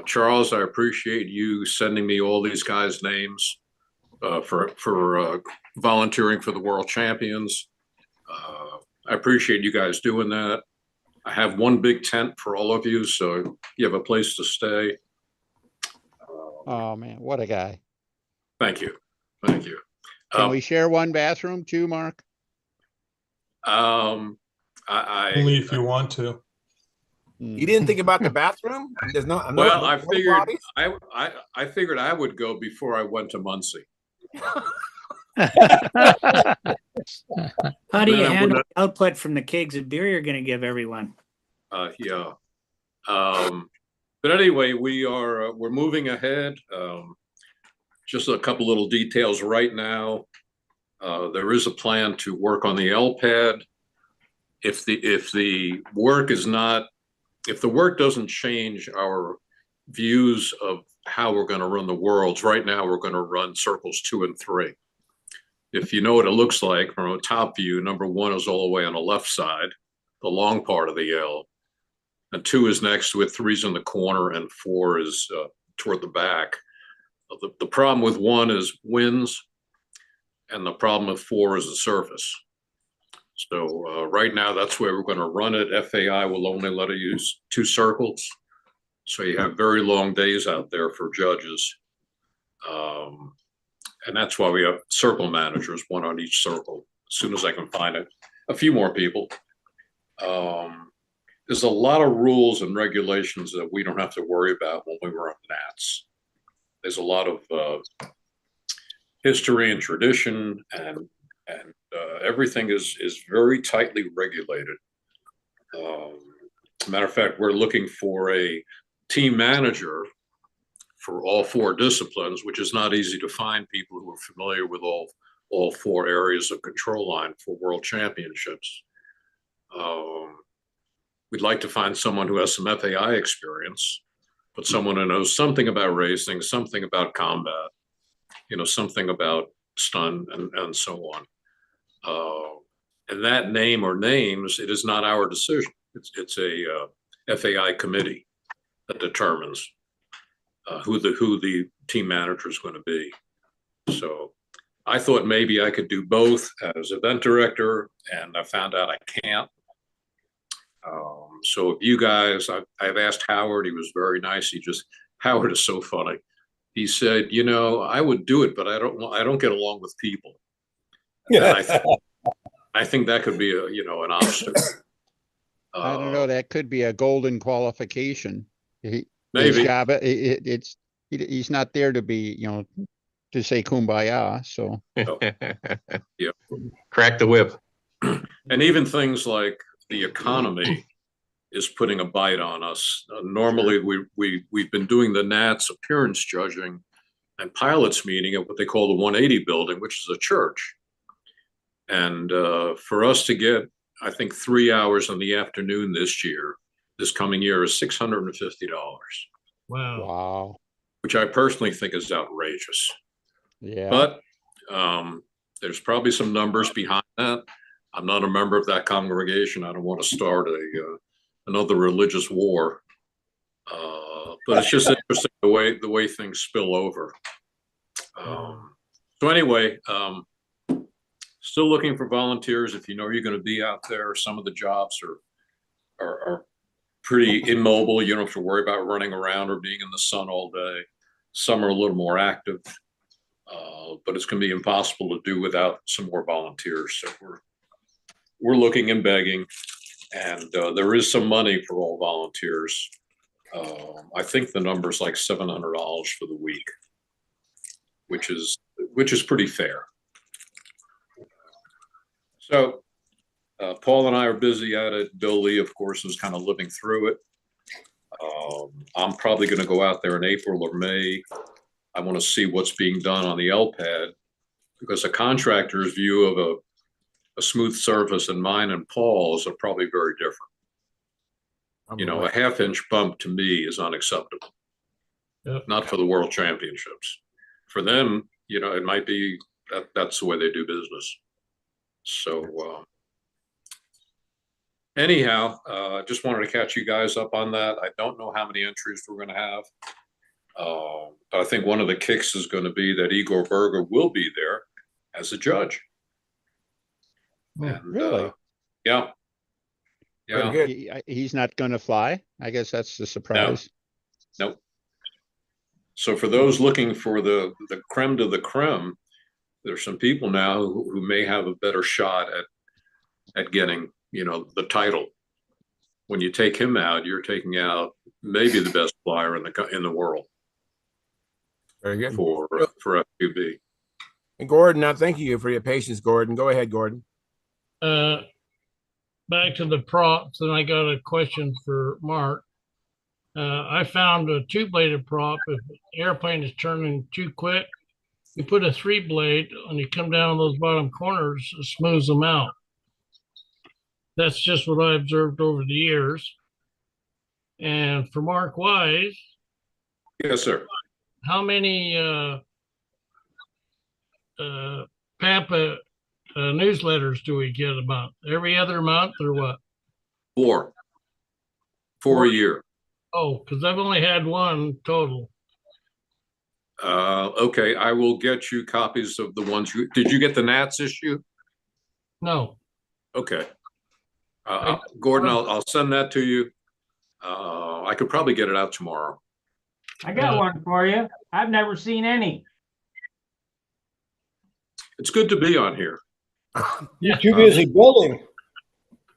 Charles, I appreciate you sending me all these guys' names for volunteering for the World Champions. I appreciate you guys doing that. I have one big tent for all of you, so you have a place to stay. Oh man, what a guy. Thank you. Thank you. Can we share one bathroom too, Mark? Only if you want to. You didn't think about the bathroom? There's no. Well, I figured I figured I would go before I went to Muncie. How do you handle the output from the kegs of beer you're going to give everyone? Yeah. But anyway, we're moving ahead. Just a couple little details right now. There is a plan to work on the LPAD. If the work doesn't change our views of how we're going to run the worlds, right now we're going to run circles 2 and 3. If you know what it looks like from a top view, number 1 is all the way on the left side, the long part of the L, and 2 is next to it, 3's in the corner, and 4 is toward the back. The problem with 1 is winds, and the problem with 4 is the surface. So right now, that's where we're going to run it. FAI will only let us use 2 circles. So you have very long days out there for judges. And that's why we have circle managers, 1 on each circle, as soon as I can find it. A few more people. There's a lot of rules and regulations that we don't have to worry about when we run NATS. There's a lot of history and tradition, and everything is very tightly regulated. Matter of fact, we're looking for a team manager for all 4 disciplines, which is not easy to find people who are familiar with all 4 areas of control line for world championships. We'd like to find someone who has some FAI experience, but someone who knows something about racing, something about combat, something about stunt and so on. And that name or names, it is not our decision. It's a FAI committee that determines who the team manager is going to be. So I thought maybe I could do both as event director, and I found out I can't. So if you guys, I've asked Howard, he was very nice. Howard is so funny. He said, I would do it, but I don't get along with people. I think that could be an obstacle. I don't know. That could be a golden qualification. Maybe. His job, he's not there to be, to say kumbaya. So yeah, Crack the whip. And even things like the economy is putting a bite on us. Normally, we've been doing the NATS appearance judging and pilots meeting at what they call the 180 building, which is a church. And for us to get, I think, 3 hours in the afternoon this coming year is $650. Wow. Which I personally think is outrageous. Yeah. But there's probably some numbers behind that. I'm not a member of that congregation. I don't want to start another religious war. But it's just interesting the way things spill over. So anyway, still looking for volunteers. If you know you're going to be out there, some of the jobs are pretty immobile. You don't have to worry about running around or being in the sun all day. Some are a little more active, but it's going to be impossible to do without some more volunteers. So we're looking and begging. And there is some money for all volunteers. I think the number is like $700 for the week, which is pretty fair. So Paul and I are busy at it. Bill Lee, of course, is kind of living through it. I'm probably going to go out there in April or May. I want to see what's being done on the L-pad, because a contractor's view of a smooth surface and mine and Paul's are probably very different. You know, a half-inch bump to me is unacceptable. Yep. Not for the World Championships. For them, you know, it might be that's the way they do business. So anyhow, just wanted to catch you guys up on that. I don't know how many entries we're going to have. But I think one of the kicks is going to be that Igor Berger will be there as a judge. And, really? Yeah. He's not going to fly. I guess that's the surprise. No. So for those looking for the creme de the creme, there's some people now who may have a better shot at getting, you know, the title. When you take him out, you're taking out maybe the best flyer in the world. Very good for FQB. And Gordon, thank you for your patience, Gordon. Go ahead, Gordon. Back to the props, and I got a question for Mark. I found a two-bladed prop. If the airplane is turning too quick, you put a three-blade, and you come down those bottom corners, it smooths them out. That's just what I observed over the years. And for Mark Wise. Yes, sir. How many Pampa newsletters do we get about? Every other month or what? Four a year. Oh, because I've only had one total. Okay, I will get you copies of the ones did you get the Nats issue? No. Okay. Gordon, I'll send that to you. I could probably get it out tomorrow. I got one for you. I've never seen any. It's good to be on here. You're too busy building.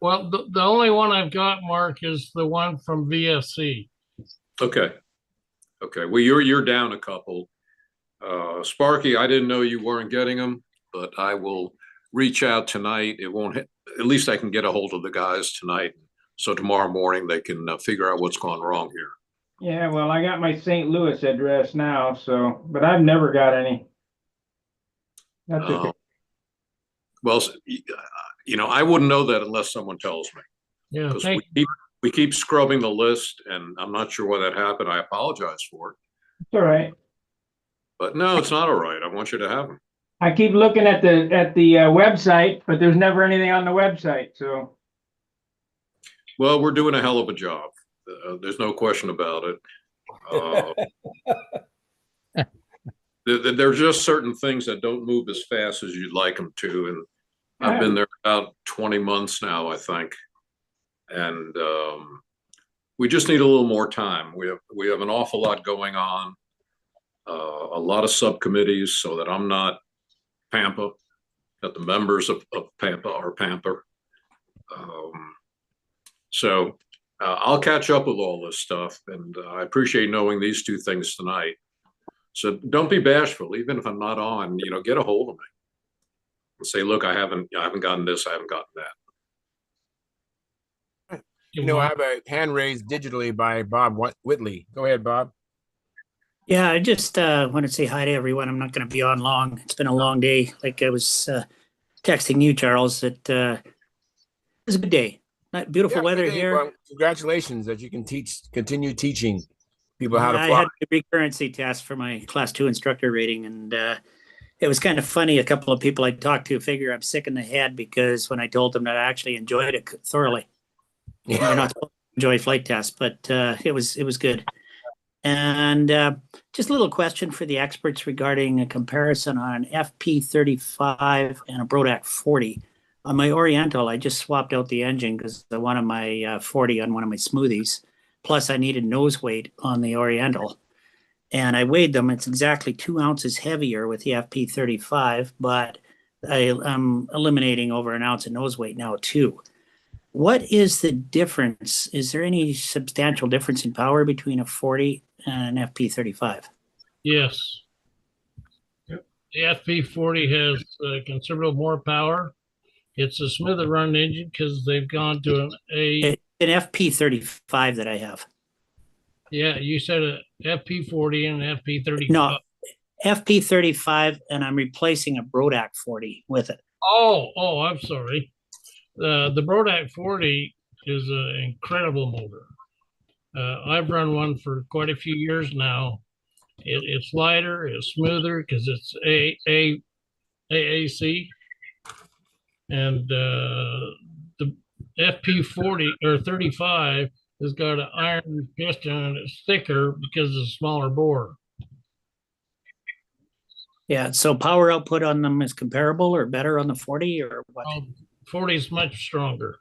Well, the only one I've got, Mark, is the one from VFC. Okay. Well, you're down a couple. Sparky, I didn't know you weren't getting them, but I will reach out tonight. It won't hit, at least I can get a hold of the guys tonight. So tomorrow morning they can figure out what's gone wrong here. Yeah, well, I got my St. Louis address now, so, but I've never got any. That's okay. Well, you know, I wouldn't know that unless someone tells me. Yeah, we keep scrubbing the list, and I'm not sure why that happened. I apologize for it. It's all right. But no, it's not all right. I want you to have them. I keep looking at the website, but there's never anything on the website. So. Well, we're doing a hell of a job. There's no question about it. There's just certain things that don't move as fast as you'd like them to, and I've been there about 20 months now, I think, and we just need a little more time. We have an awful lot going on, a lot of subcommittees, so that I'm not Pampa, that the members of Pampa are Pampa. So I'll catch up with all this stuff, and I appreciate knowing these two things tonight. So don't be bashful, even if I'm not on, you know, get a hold of me and say, look, I haven't gotten this, I haven't gotten that. You know, I have a hand raised digitally by Bob Whitley. Go ahead, Bob. Yeah, I just want to say hi to everyone. I'm not going to be on long. It's been a long day. Like I was texting you, Charles, that it was a good day. Beautiful weather here. Well, congratulations that you can continue teaching people how to fly. I had a recurrency test for my class 2 instructor rating, and it was kind of funny. A couple of people I talked to figure I'm sick in the head because when I told them that I actually enjoyed it thoroughly. Yeah. You're not supposed to enjoy flight tests, but it was good. And just a little question for the experts regarding a comparison on an FP35 and a Brodac 40. On my Oriental, I just swapped out the engine because I wanted my 40 on one of my smoothies. Plus, I needed nose weight on the Oriental. And I weighed them. It's exactly 2 ounces heavier with the FP35, but I'm eliminating over an ounce of nose weight now, too. What is the difference? Is there any substantial difference in power between a 40 and an FP35? Yes. The FP40 has considerable more power. It's a smoother run engine because they've gone to An FP35 that I have. Yeah, you said a FP40 and an FP35. No, FP35, and I'm replacing a Brodak 40 with it. Oh, I'm sorry. The Brodak 40 is an incredible motor. I've run one for quite a few years now. It's lighter, it's smoother because it's AAC, and the FP40 or 35 has got an iron piston and it's thicker because of the smaller bore. Yeah, so power output on them is comparable or better on the 40 or what? 40 is much stronger.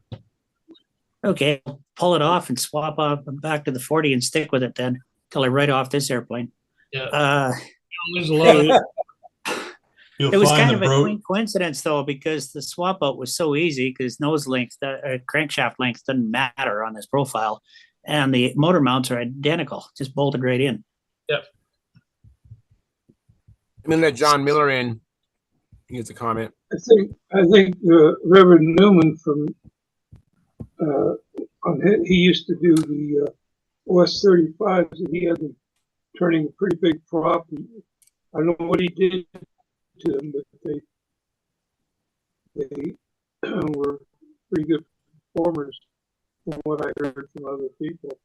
Okay, pull it off and swap up back to the 40 and stick with it then till I write off this airplane. Yeah. There's a lot of it was kind of a coincidence though, because the swap out was so easy because nose length, crankshaft length doesn't matter on this profile, and the motor mounts are identical, just bolted right in. Yep. I'm gonna let John Miller in. He has a comment. I think Reverend Newman from he used to do the OS 35s, and he had them turning a pretty big prop. I don't know what he did to them, but they were pretty good performers from what I heard from other people.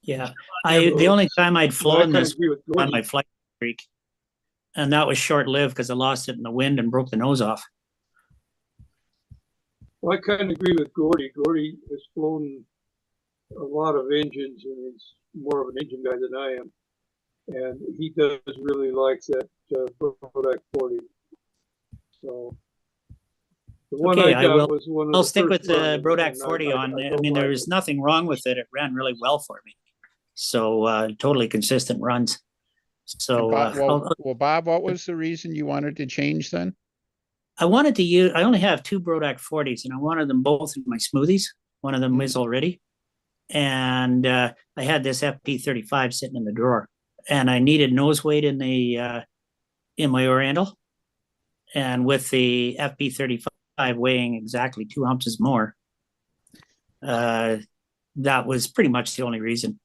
Yeah, the only time I'd flown this on my flight streak, and that was short-lived because I lost it in the wind and broke the nose off. Well, I kind of agree with Gordy. Gordy has flown a lot of engines, and he's more of an engine guy than I am. And he does really like that Brodak 40. So the one okay, I got was one of I'll stick with the Brodak 40 on. I mean, there was nothing wrong with it. It ran really well for me. So totally consistent runs. So well, Bob, what was the reason you wanted to change then? I wanted to use. I only have two Brodak 40s, and I wanted them both in my smoothies. One of them is already, and I had this FP35 sitting in the drawer, and I needed nose weight in the in my Oriental, and with the FP35 weighing exactly 2 ounces more, that was pretty much the only reason.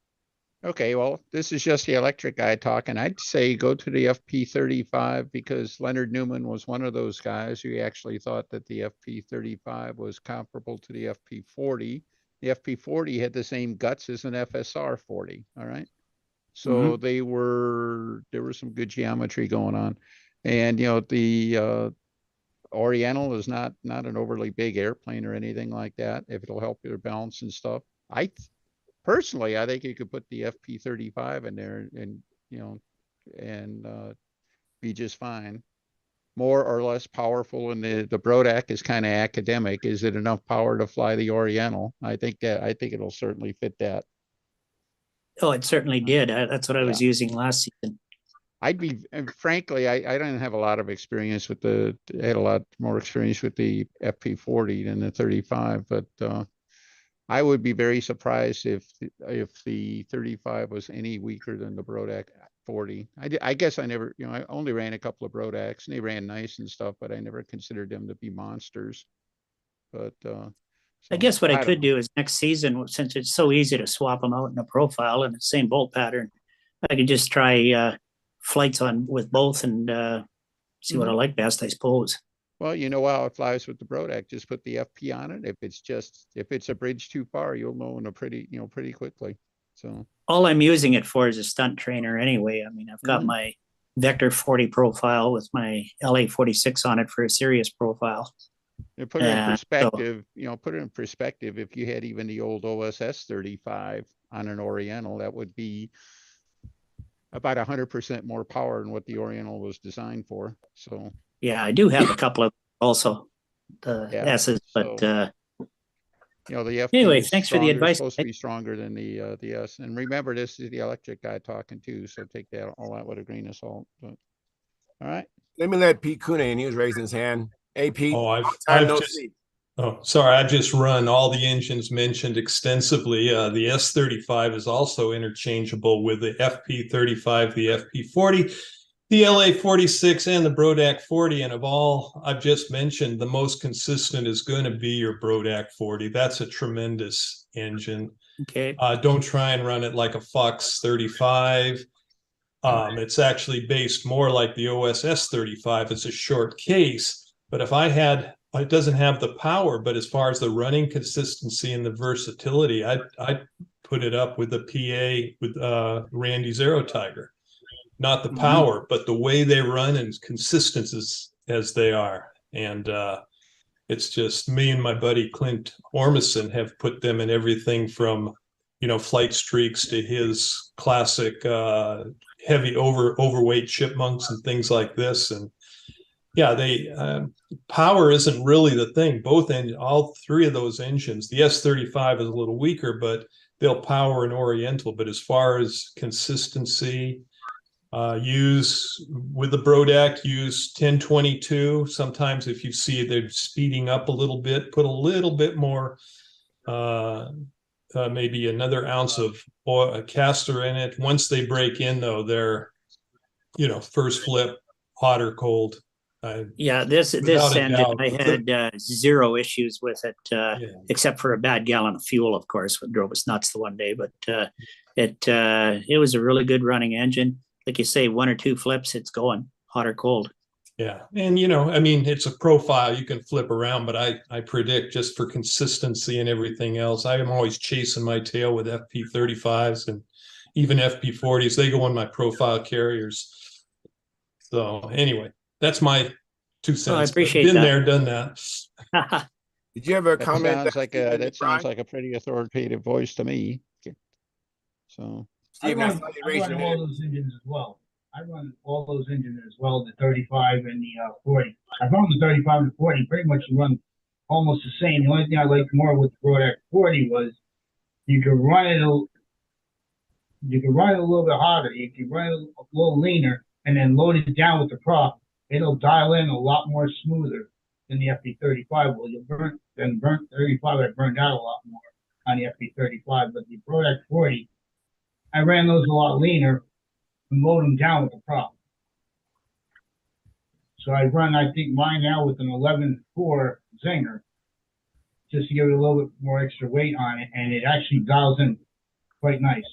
Okay, well, this is just the electric guy talking. I'd say go to the FP35 because Leonard Newman was one of those guys who actually thought that the FP35 was comparable to the FP40. The FP40 had the same guts as an FSR 40, all right? So there was some good geometry going on. And, the Oriental is not an overly big airplane or anything like that, if it'll help your balance and stuff. Personally, I think you could put the FP35 in there and be just fine. More or less powerful, and the Brodak is kind of academic. Is it enough power to fly the Oriental? I think it'll certainly fit that. Oh, it certainly did. That's what I was using last season. Frankly, I don't have a lot of experience with I had a lot more experience with the FP40 than the 35, but I would be very surprised if the 35 was any weaker than the Brodak 40. I guess I never, I only ran a couple of Brodaks and they ran nice and stuff, but I never considered them to be monsters. But I guess what I could do is next season, since it's so easy to swap them out in a profile and the same bolt pattern, I could just try flights on with both and see what I like best, I suppose. Well, how it flies with the Brodak. Just put the FP on it. If it's a bridge too far, you'll know in a pretty quickly. So all I'm using it for is a stunt trainer anyway. I mean, I've got my Vector 40 profile with my LA 46 on it for a serious profile. Put it in perspective, put it in perspective. If you had even the old OSS 35 on an Oriental, that would be about 100% more power than what the Oriental was designed for. So yeah, I do have a couple of also the S's, but the FP anyway, thanks for the advice. It's supposed to be stronger than the S. And remember, this is the electric guy talking too, so take all that with a grain of salt. But, all right. Let me let Pete Kuna in. He was raising his hand. Hey, Pete. Oh, I've just Oh, sorry. I just run all the engines mentioned extensively. The S35 is also interchangeable with the FP35, the FP40, the LA46, and the Brodak 40. And of all I've just mentioned, the most consistent is going to be your Brodak 40. That's a tremendous engine. Okay. Don't try and run it like a Fox 35. It's actually based more like the OSS 35. It's a short case, but it doesn't have the power, but as far as the running consistency and the versatility, I'd put it up with the PA with Randy Zero Tiger. Not the power, but the way they run and consistent as they are. And it's just me and my buddy Clint Ormison have put them in everything from, flight streaks to his classic heavy overweight chipmunks and things like this. And yeah, power isn't really the thing. All three of those engines, the S35 is a little weaker, but they'll power an Oriental. But as far as consistency, use with the Brodak, use 1022. Sometimes if you see they're speeding up a little bit, put a little bit more, maybe another ounce of oil, a caster in it. Once they break in, though, they're, first flip, hot or cold. Yeah, this engine, I had zero issues with it, except for a bad gallon of fuel, of course, what drove us nuts the one day. But it was a really good running engine. Like you say, one or two flips, it's going hot or cold. Yeah, and it's a profile you can flip around, but I predict just for consistency and everything else, I am always chasing my tail with FP35s and even FP40s. They go on my profile carriers. So anyway, that's my 2 cents. I appreciate been that. there, done that. Did you ever comment? That sounds like a pretty authoritative voice to me. So I run all those engines as well. I run all those engines as well, the 35 and the 40. I found the 35 and 40 pretty much run almost the same. The only thing I liked more with the Brodak 40 was you could run it a little bit harder. You could run it a little leaner and then load it down with the prop. It'll dial in a lot more smoother than the FP35 will. You'll burn 35. I burned out a lot more on the FP35, but the Brodak 40, I ran those a lot leaner and load them down with the prop. So I think mine now with an 11.4 Zinger, just to give it a little bit more extra weight on it, and it actually dials in quite nice.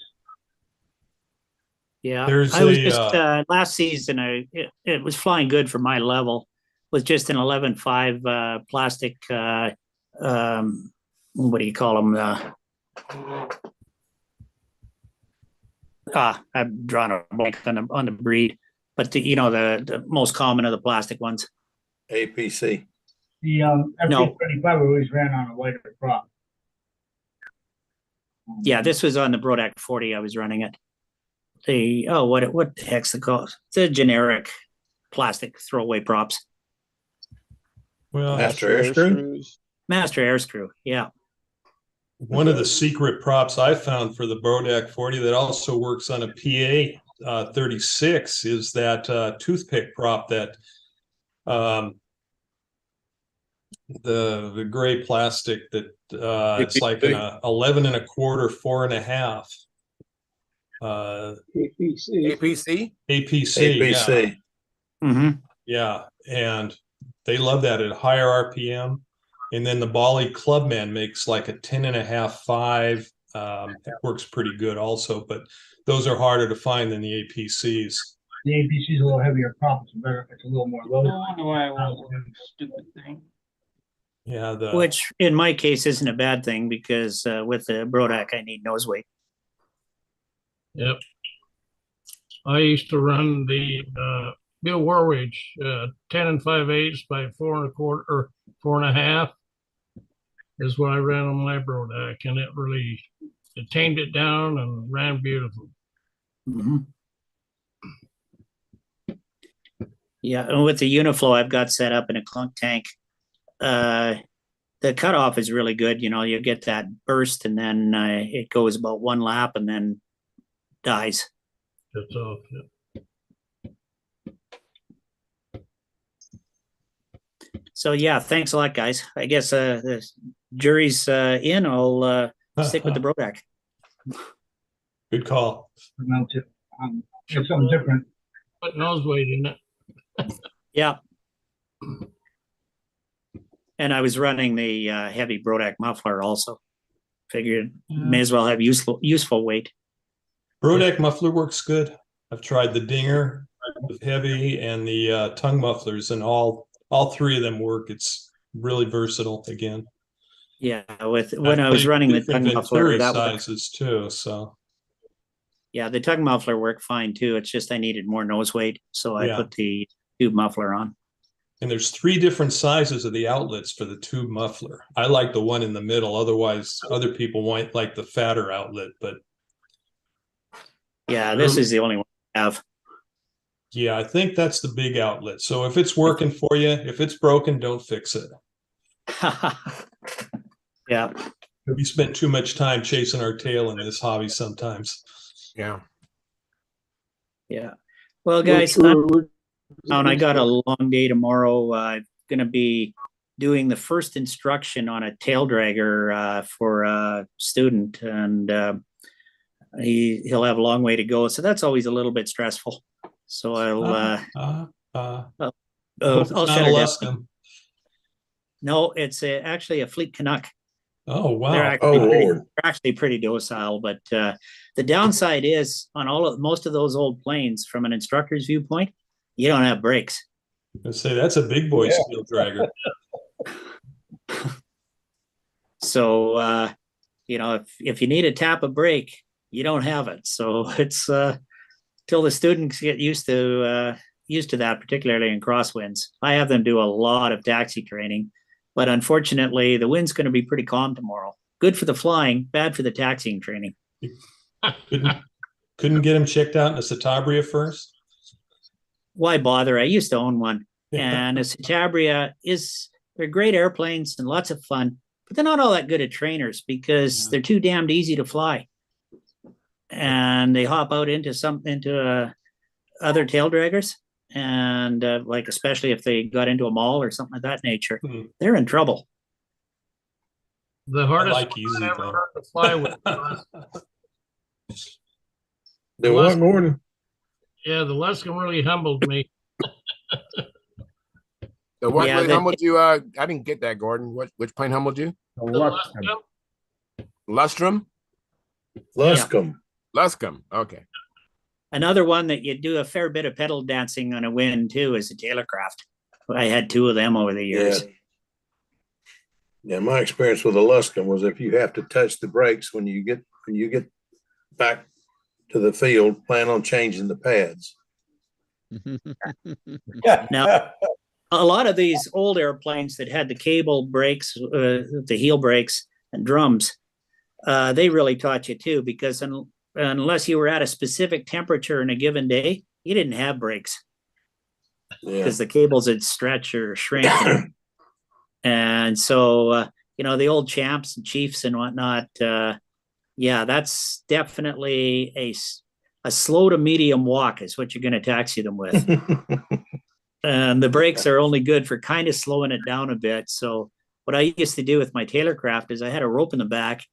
Yeah, I was just last season. It was flying good for my level. With just an 11.5 plastic. What do you call them? I've drawn a blank on the breed, but the most common of the plastic ones. APC. The FP35 always ran on a lighter prop. Yeah, this was on the Brodak 40. I was running it. What the heck's the called? It's a generic plastic throwaway props. Well, Master Air Screws. Master Air Screw. Yeah. One of the secret props I found for the Brodak 40 that also works on a PA 36 is that toothpick prop that the gray plastic that it's like an 11 1/4, 4 1/2. APC. Yeah. Mm-hmm. Yeah, and they love that at higher RPM. And then the Bali Clubman makes like a 10 1/2, 5. It works pretty good also, but those are harder to find than the APCs. The APC is a little heavier prop. It's a little more loaded. I wonder why I want this stupid thing. Yeah, which in my case isn't a bad thing because with the Brodak I need nose weight. Yep. I used to run the Bill Warwich 10 5/8 by 4 1/4 or 4 1/2 is what I ran on my Brodak, and it tamed it down and ran beautiful. Mm-hmm. Yeah, and with the Uniflow I've got set up in a clunk tank, the cutoff is really good. You get that burst and then it goes about one lap and then dies. That's off. Yeah. So yeah, thanks a lot, guys. I guess the jury's in. I'll stick with the Brodak. Good call. It's something different. Put nose weight in it. Yeah. And I was running the heavy Brodak muffler also. Figured may as well have useful weight. Brodak muffler works good. I've tried the Dinger, the heavy, and the tongue mufflers, and all three of them work. It's really versatile again. Yeah, when I was running the tongue muffler, that sizes too. So yeah, the tongue muffler worked fine too. It's just I needed more nose weight, so I put the tube muffler on. And there's 3 different sizes of the outlets for the tube muffler. I like the one in the middle. Otherwise, other people might like the fatter outlet, but yeah, this is the only one I have. Yeah, I think that's the big outlet. So if it's working for you, if it's broken, don't fix it. Yeah. We spent too much time chasing our tail in this hobby sometimes. Yeah. Yeah. Well, guys, and I got a long day tomorrow. I'm going to be doing the first instruction on a tail dragger for a student, and he'll have a long way to go. So that's always a little bit stressful. So I'll shut it down. No, it's actually a Fleet Canuck. Oh, wow. They're actually pretty docile, but the downside is on most of those old planes, from an instructor's viewpoint, you don't have brakes. I'd say that's a big boy steel dragger. So if you need a tap of brake, you don't have it. So it's till the students get used to that, particularly in crosswinds. I have them do a lot of taxi training, but unfortunately, the wind's going to be pretty calm tomorrow. Good for the flying, bad for the taxiing training. Couldn't get them checked out in a Citabria first? Why bother? I used to own one, and a Citabria they're great airplanes and lots of fun, but they're not all that good at trainers because they're too damned easy to fly. And they hop out into other tail draggers, and like especially if they got into a mall or something of that nature, they're in trouble. The hardest easy I ever heard to fly with. The what, Gordon? Yeah, the Luscombe really humbled me. So what really humbled you? I didn't get that, Gordon. Which plane humbled you? The Luscombe. Lustrum? Luscombe. Luscombe. Okay. Another one that you do a fair bit of pedal dancing on a wind too is a Taylorcraft. I had 2 of them over the years. Yeah, my experience with a Luscombe was if you have to touch the brakes when you get back to the field, plan on changing the pads. Now, a lot of these old airplanes that had the cable brakes, the heel brakes and drums, they really taught you too, because unless you were at a specific temperature in a given day, you didn't have brakes because the cables would stretch or shrink. And so, the old Champs and Chiefs and whatnot, that's definitely a slow to medium walk is what you're going to taxi them with. And the brakes are only good for kind of slowing it down a bit. So what I used to do with my Taylorcraft is I had a rope in the back,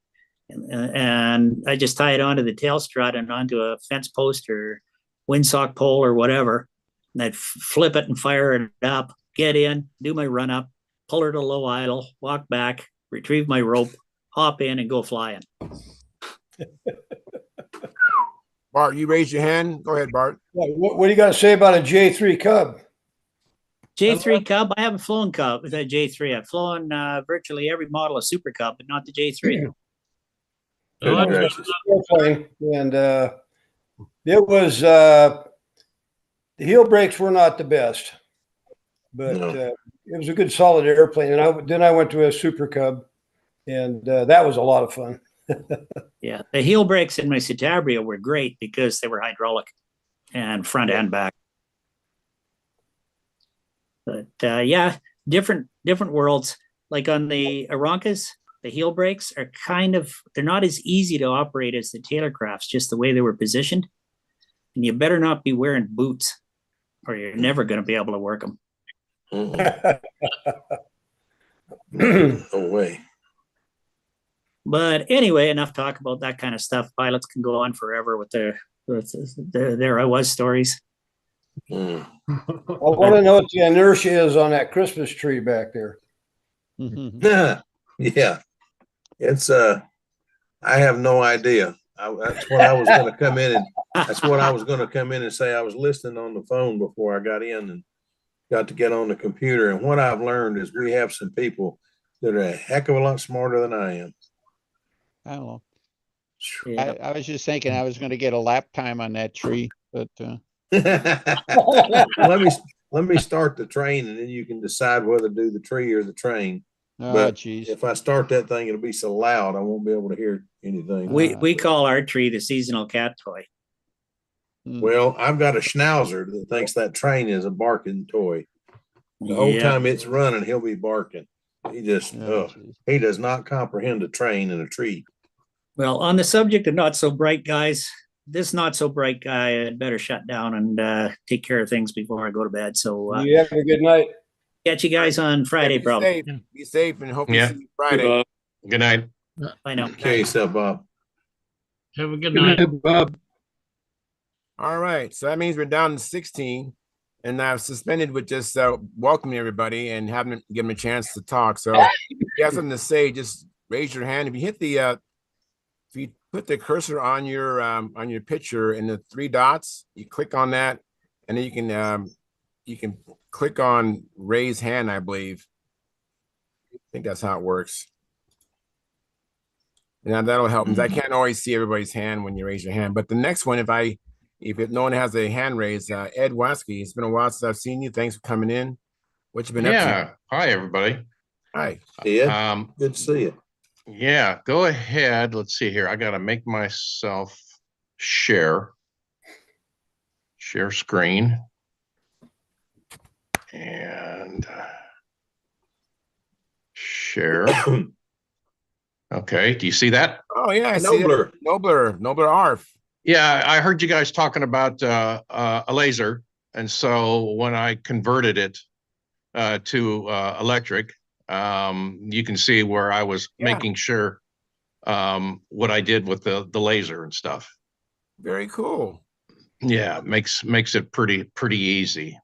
and I just tie it onto the tail strut and onto a fence post or windsock pole or whatever. And I'd flip it and fire it up, get in, do my run up, pull her to low idle, walk back, retrieve my rope, hop in and go flying. Bart, you raised your hand. Go ahead, Bart. What do you got to say about a J3 Cub? J3 Cub? I haven't flown Cub with a J3. I've flown virtually every model of Super Cub, but not the J3. And it was the heel brakes were not the best, but it was a good solid airplane. And then I went to a Super Cub, and that was a lot of fun. Yeah, the heel brakes in my Citabria were great because they were hydraulic and front and back. But different worlds. Like on the Aronkas, the heel brakes are they're not as easy to operate as the Taylorcrafts, just the way they were positioned. And you better not be wearing boots or you're never going to be able to work them. No way. But anyway, enough talk about that kind of stuff. Pilots can go on forever with their I was stories. I want to know what the inertia is on that Christmas tree back there. Yeah, it's I have no idea. That's what I was going to come in and that's what I was going to come in and say. I was listening on the phone before I got in and got to get on the computer. And what I've learned is we have some people that are a heck of a lot smarter than I am. I don't know. Yeah. I was just thinking I was going to get a lap time on that tree, but let me start the train and then you can decide whether to do the tree or the train. oh, But geez. if I start that thing, it'll be so loud I won't be able to hear anything. We call our tree the seasonal cat toy. Well, I've got a schnauzer that thinks that train is a barking toy. The whole time it's running, he'll be barking. He just he does not comprehend a train and a tree. Well, on the subject of not so bright guys, this not so bright guy had better shut down and take care of things before I go to bed. So you have a good night. Catch you guys on Friday, probably. Be safe and hope you see you Friday. Good night. Bye now. Okay, so Bob. Have a good night, Bob. All right, so that means we're down to 16, and I've suspended with just welcoming everybody and having give them a chance to talk. So if you have something to say, just raise your hand. If you hit the if you put the cursor on your picture in the 3 dots, you click on that, and then you can click on raise hand, I believe. I think that's how it works. Now that'll help because I can't always see everybody's hand when you raise your hand. But the next one, if no one has a hand raised, Ed Waskey, it's been a while since I've seen you. Thanks for coming in. What you been up to? Hi everybody. Hi. Ed, good to see you. Yeah, go ahead. Let's see here. I got to make myself share screen. And share. Okay, do you see that? Oh yeah, I see it. Nobler ARF. Yeah, I heard you guys talking about a laser, and so when I converted it to electric, you can see where I was making sure what I did with the laser and stuff. Very cool. Yeah, makes it pretty easy.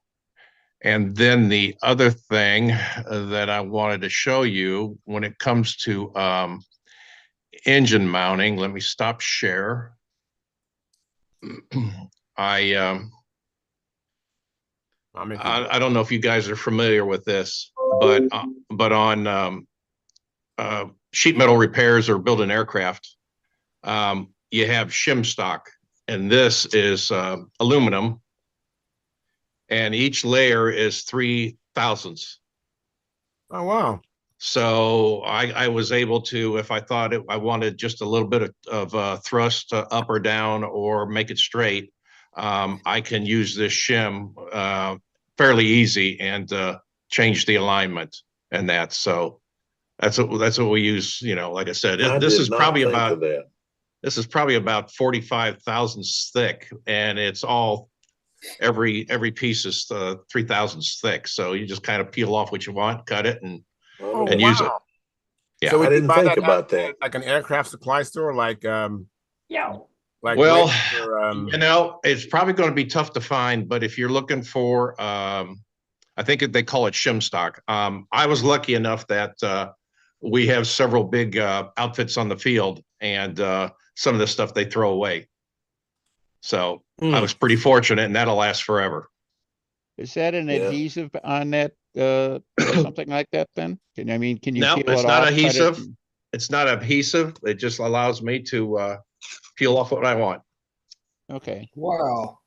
And then the other thing that I wanted to show you when it comes to engine mounting, let me stop share. I don't know if you guys are familiar with this, but on sheet metal repairs or building aircraft, you have shim stock, and this is aluminum. And each layer is 3/1000ths. Oh, wow. So I was able to, if I thought I wanted just a little bit of thrust up or down or make it straight, I can use this shim fairly easy and change the alignment and that. So that's what we use. You know, like I said, this is probably about 45 thousandths thick, and it's all every piece is 3/1000ths thick. So you just kind of peel off what you want, cut it, and use it. Yeah, so I didn't think about that. Like an aircraft supply store, like well, you know, it's probably going to be tough to find, but if you're looking for, I think they call it shim stock. I was lucky enough that we have several big outfits on the field, and some of the stuff they throw away. So I was pretty fortunate, and that'll last forever. Is that an adhesive on that, something like that? Then can you No, peel it's it not off, adhesive. It's not adhesive. It just allows me to peel off what I want. Okay. Wow.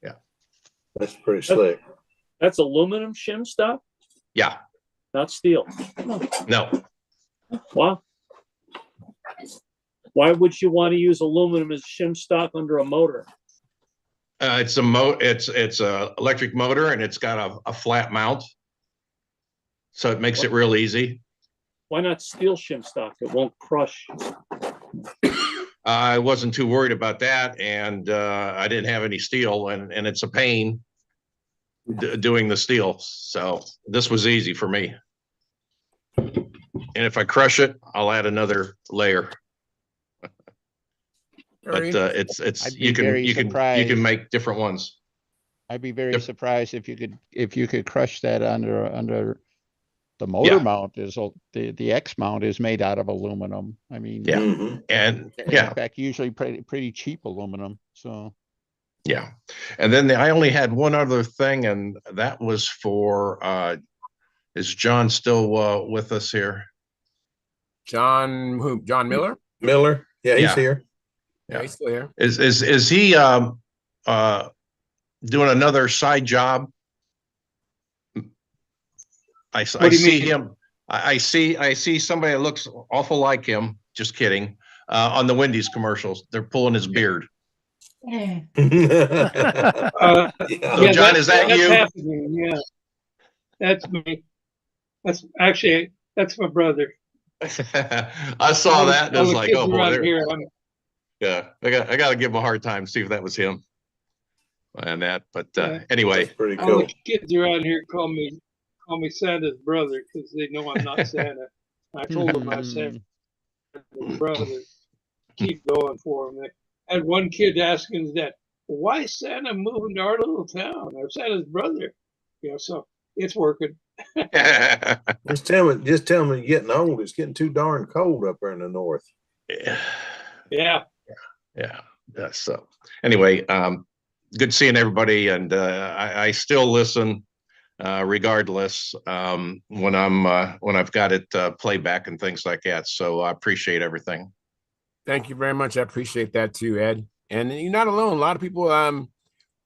Yeah, that's pretty slick. That's aluminum shim stock? Yeah. Not steel. No. Wow. Why would you want to use aluminum as shim stock under a motor? It's a electric motor, and it's got a flat mount, so it makes it real easy. Why not steel shim stock? It won't crush. I wasn't too worried about that, and I didn't have any steel, and it's a pain. doing the steel. So this was easy for me. And if I crush it, I'll add another layer. But it's I'd be very you surprised. can make different ones. I'd be very Yep. surprised if you could crush that under the motor mount. The X mount is made out of aluminum. I mean, yeah, and in fact, usually pretty cheap aluminum. So yeah, and then I only had one other thing, and that was for is John still with us here? John who? John Miller? Miller? Yeah, he's here. Yeah, he's still here. Is he doing another side job? I see him. I see somebody that looks awful like him. Just kidding. On the Wendy's commercials, they're pulling his beard. Yeah, John, is that you? Happening. Yeah, that's me. That's actually my brother. I saw that and I was like, oh boy, here, yeah, I got to give him a hard time, see if that was him. And that, but anyway, that's pretty cool. All the kids around here call me Santa's brother because they know I'm not Santa. I told them I was Santa's brother. Keep going for them. I had one kid asking his dad, "Why is Santa moving to our little town? I'm Santa's brother." You know, so it's working. Just tell me, you're getting old. It's getting too darn cold up there in the north. Yeah. So anyway, good seeing everybody, and I still listen regardless when I've got it playback and things like that. So I appreciate everything. Thank you very much. I appreciate that too, Ed. And you're not alone. A lot of people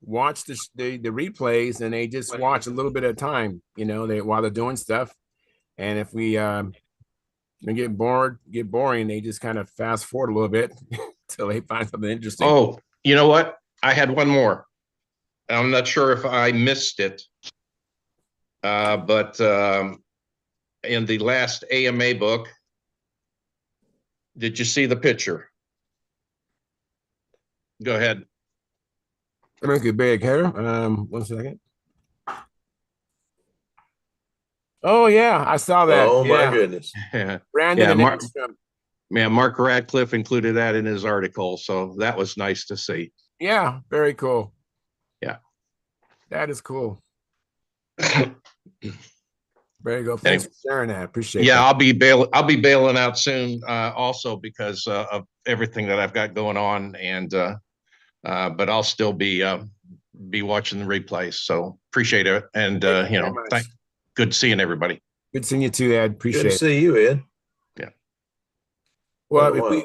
watch the replays and they just watch a little bit at a time, you know, while they're doing stuff. And if we get boring, they just kind of fast forward a little bit until they find something interesting. Oh, you know what? I had one more. I'm not sure if I missed it, but in the last AMA book, did you see the picture? Go ahead. Make it big here. 1 second. Oh yeah, I saw that. Oh my goodness. Brandon Mark Radcliffe included that in his article, so that was nice to see. Yeah, very cool. Yeah, that is cool. Very good. Thanks for sharing that. Appreciate it. Yeah, I'll be bailing out soon, also because of everything that I've got going on, and but I'll still be watching the replays. So appreciate it, and good seeing everybody. Good seeing you too, Ed. Appreciate it. Good to see you, Ed. Yeah. Well,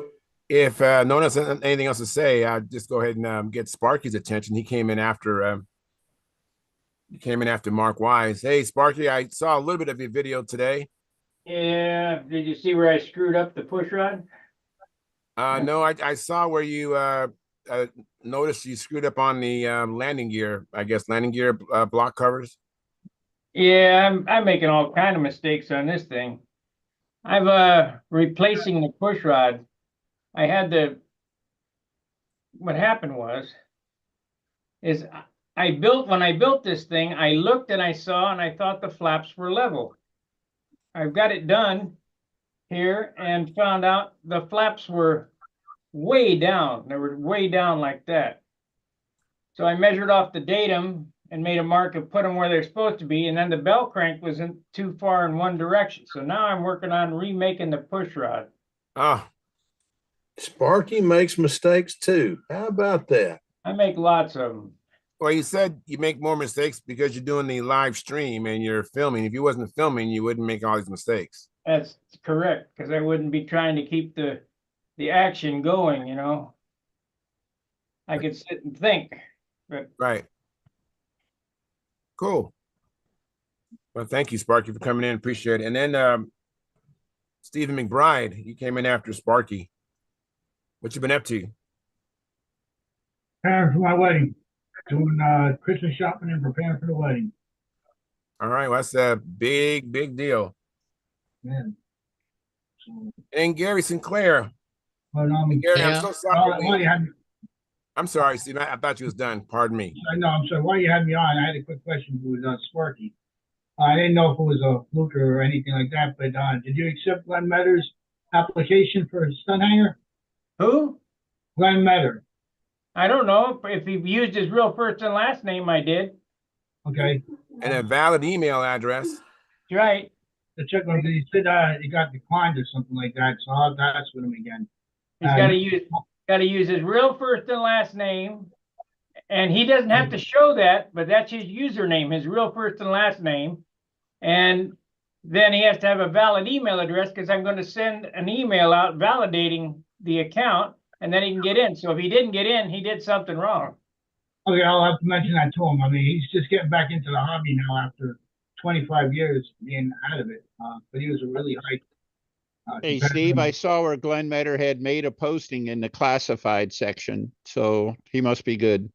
if no one has anything else to say, I'll just go ahead and get Sparky's attention. He came in after Mark Wise. Hey, Sparky, I saw a little bit of your video today. Yeah. Did you see where I screwed up the push rod? No, I saw where you noticed you screwed up on the landing gear block covers. Yeah, I'm making all kind of mistakes on this thing. I've replacing the push rod. What happened is when I built this thing, I looked and I saw and I thought the flaps were level. I've got it done here and found out the flaps were way down. They were way down like that. So I measured off the datum and made a mark and put them where they're supposed to be. And then the bell crank wasn't too far in one direction. So now I'm working on remaking the push rod. Sparky makes mistakes too. How about that? I make lots of them. Well, you said you make more mistakes because you're doing the live stream and you're filming. If you wasn't filming, you wouldn't make all these mistakes. That's correct, because I wouldn't be trying to keep the action going, you know. I could sit and think, but right. Cool. Well, thank you, Sparky, for coming in. Appreciate it. And then Stephen McBride, you came in after Sparky. What you been up to? Preparing for my wedding. Doing Christmas shopping and preparing for the wedding. All right, well, that's a big deal. Yeah. And Gary Sinclair. But Gary, I'm so sorry. I'm sorry, Steve. I thought you was done. Pardon me. No, I'm sorry. While you had me on, I had a quick question with Sparky. I didn't know if it was a fluke or anything like that, but did you accept Glenn Metter's application for a Stunt Hangar? Who? Glenn Metter. I don't know. If he used his real first and last name, I did. Okay. And a valid email address. That's right. The check on he said it got declined or something like that, so I'll ask with him again. He's got to use his real first and last name, and he doesn't have to show that, but that's his username, his real first and last name, and then he has to have a valid email address because I'm going to send an email out validating the account, and then he can get in. So if he didn't get in, he did something wrong. Okay, I'll have to mention that to him. I mean, he's just getting back into the hobby now after 25 years being out of it. But he was a really high. Hey, Steve, I saw where Glenn Metter had made a posting in the classified section, so he must be good.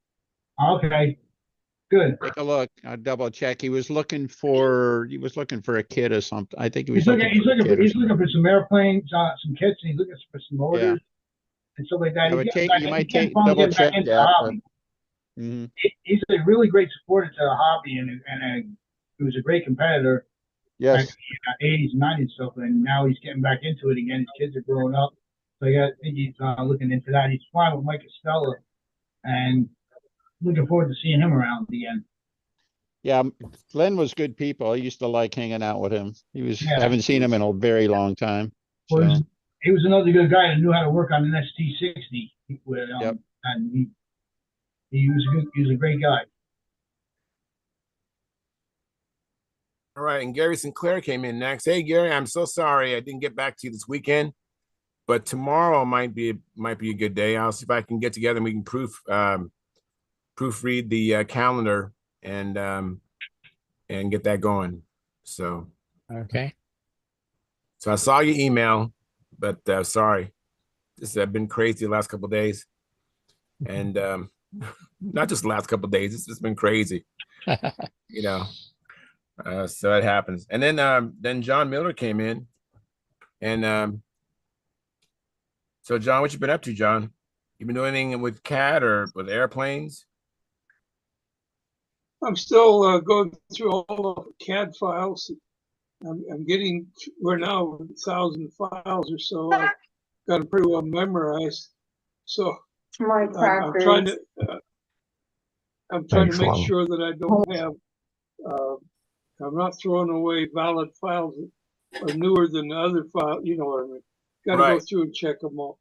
Okay, good. Take a look. I'll double check. He was looking for a kit or something. I think he was He's looking for some airplanes, some kits, and he's looking for some motors and stuff like that. You might double check that. He's a really great supporter to the hobby, and he was a great competitor. Yes. Back in the 80s and 90s stuff, and now he's getting back into it again. His kids are growing up, so I think he's looking into that. He's flying with Mike Estella, and looking forward to seeing him around again. Yeah, Glenn was good people. I used to like hanging out with him. Haven't seen him in a very long time. So. Well, he was another good guy that knew how to work on an ST60. And he was a great guy. All right, and Gary Sinclair came in next. Hey, Gary, I'm so sorry I didn't get back to you this weekend, but tomorrow might be a good day. I'll see if I can get together and we can proofread the calendar and get that going. So okay. So I saw your email, but sorry, this has been crazy the last couple of days, and not just the last couple of days. It's just been crazy, you know. So it happens. And then John Miller came in, and so John, what you been up to, John? You been doing anything with CAD or with airplanes? I'm still going through all the CAD files. I'm getting, we're now 1,000 files or so. I've got them pretty well memorized. So I'm trying to make sure that I don't have. I'm not throwing away valid files that are newer than the other file. You know what I mean? Got to go through and check them all.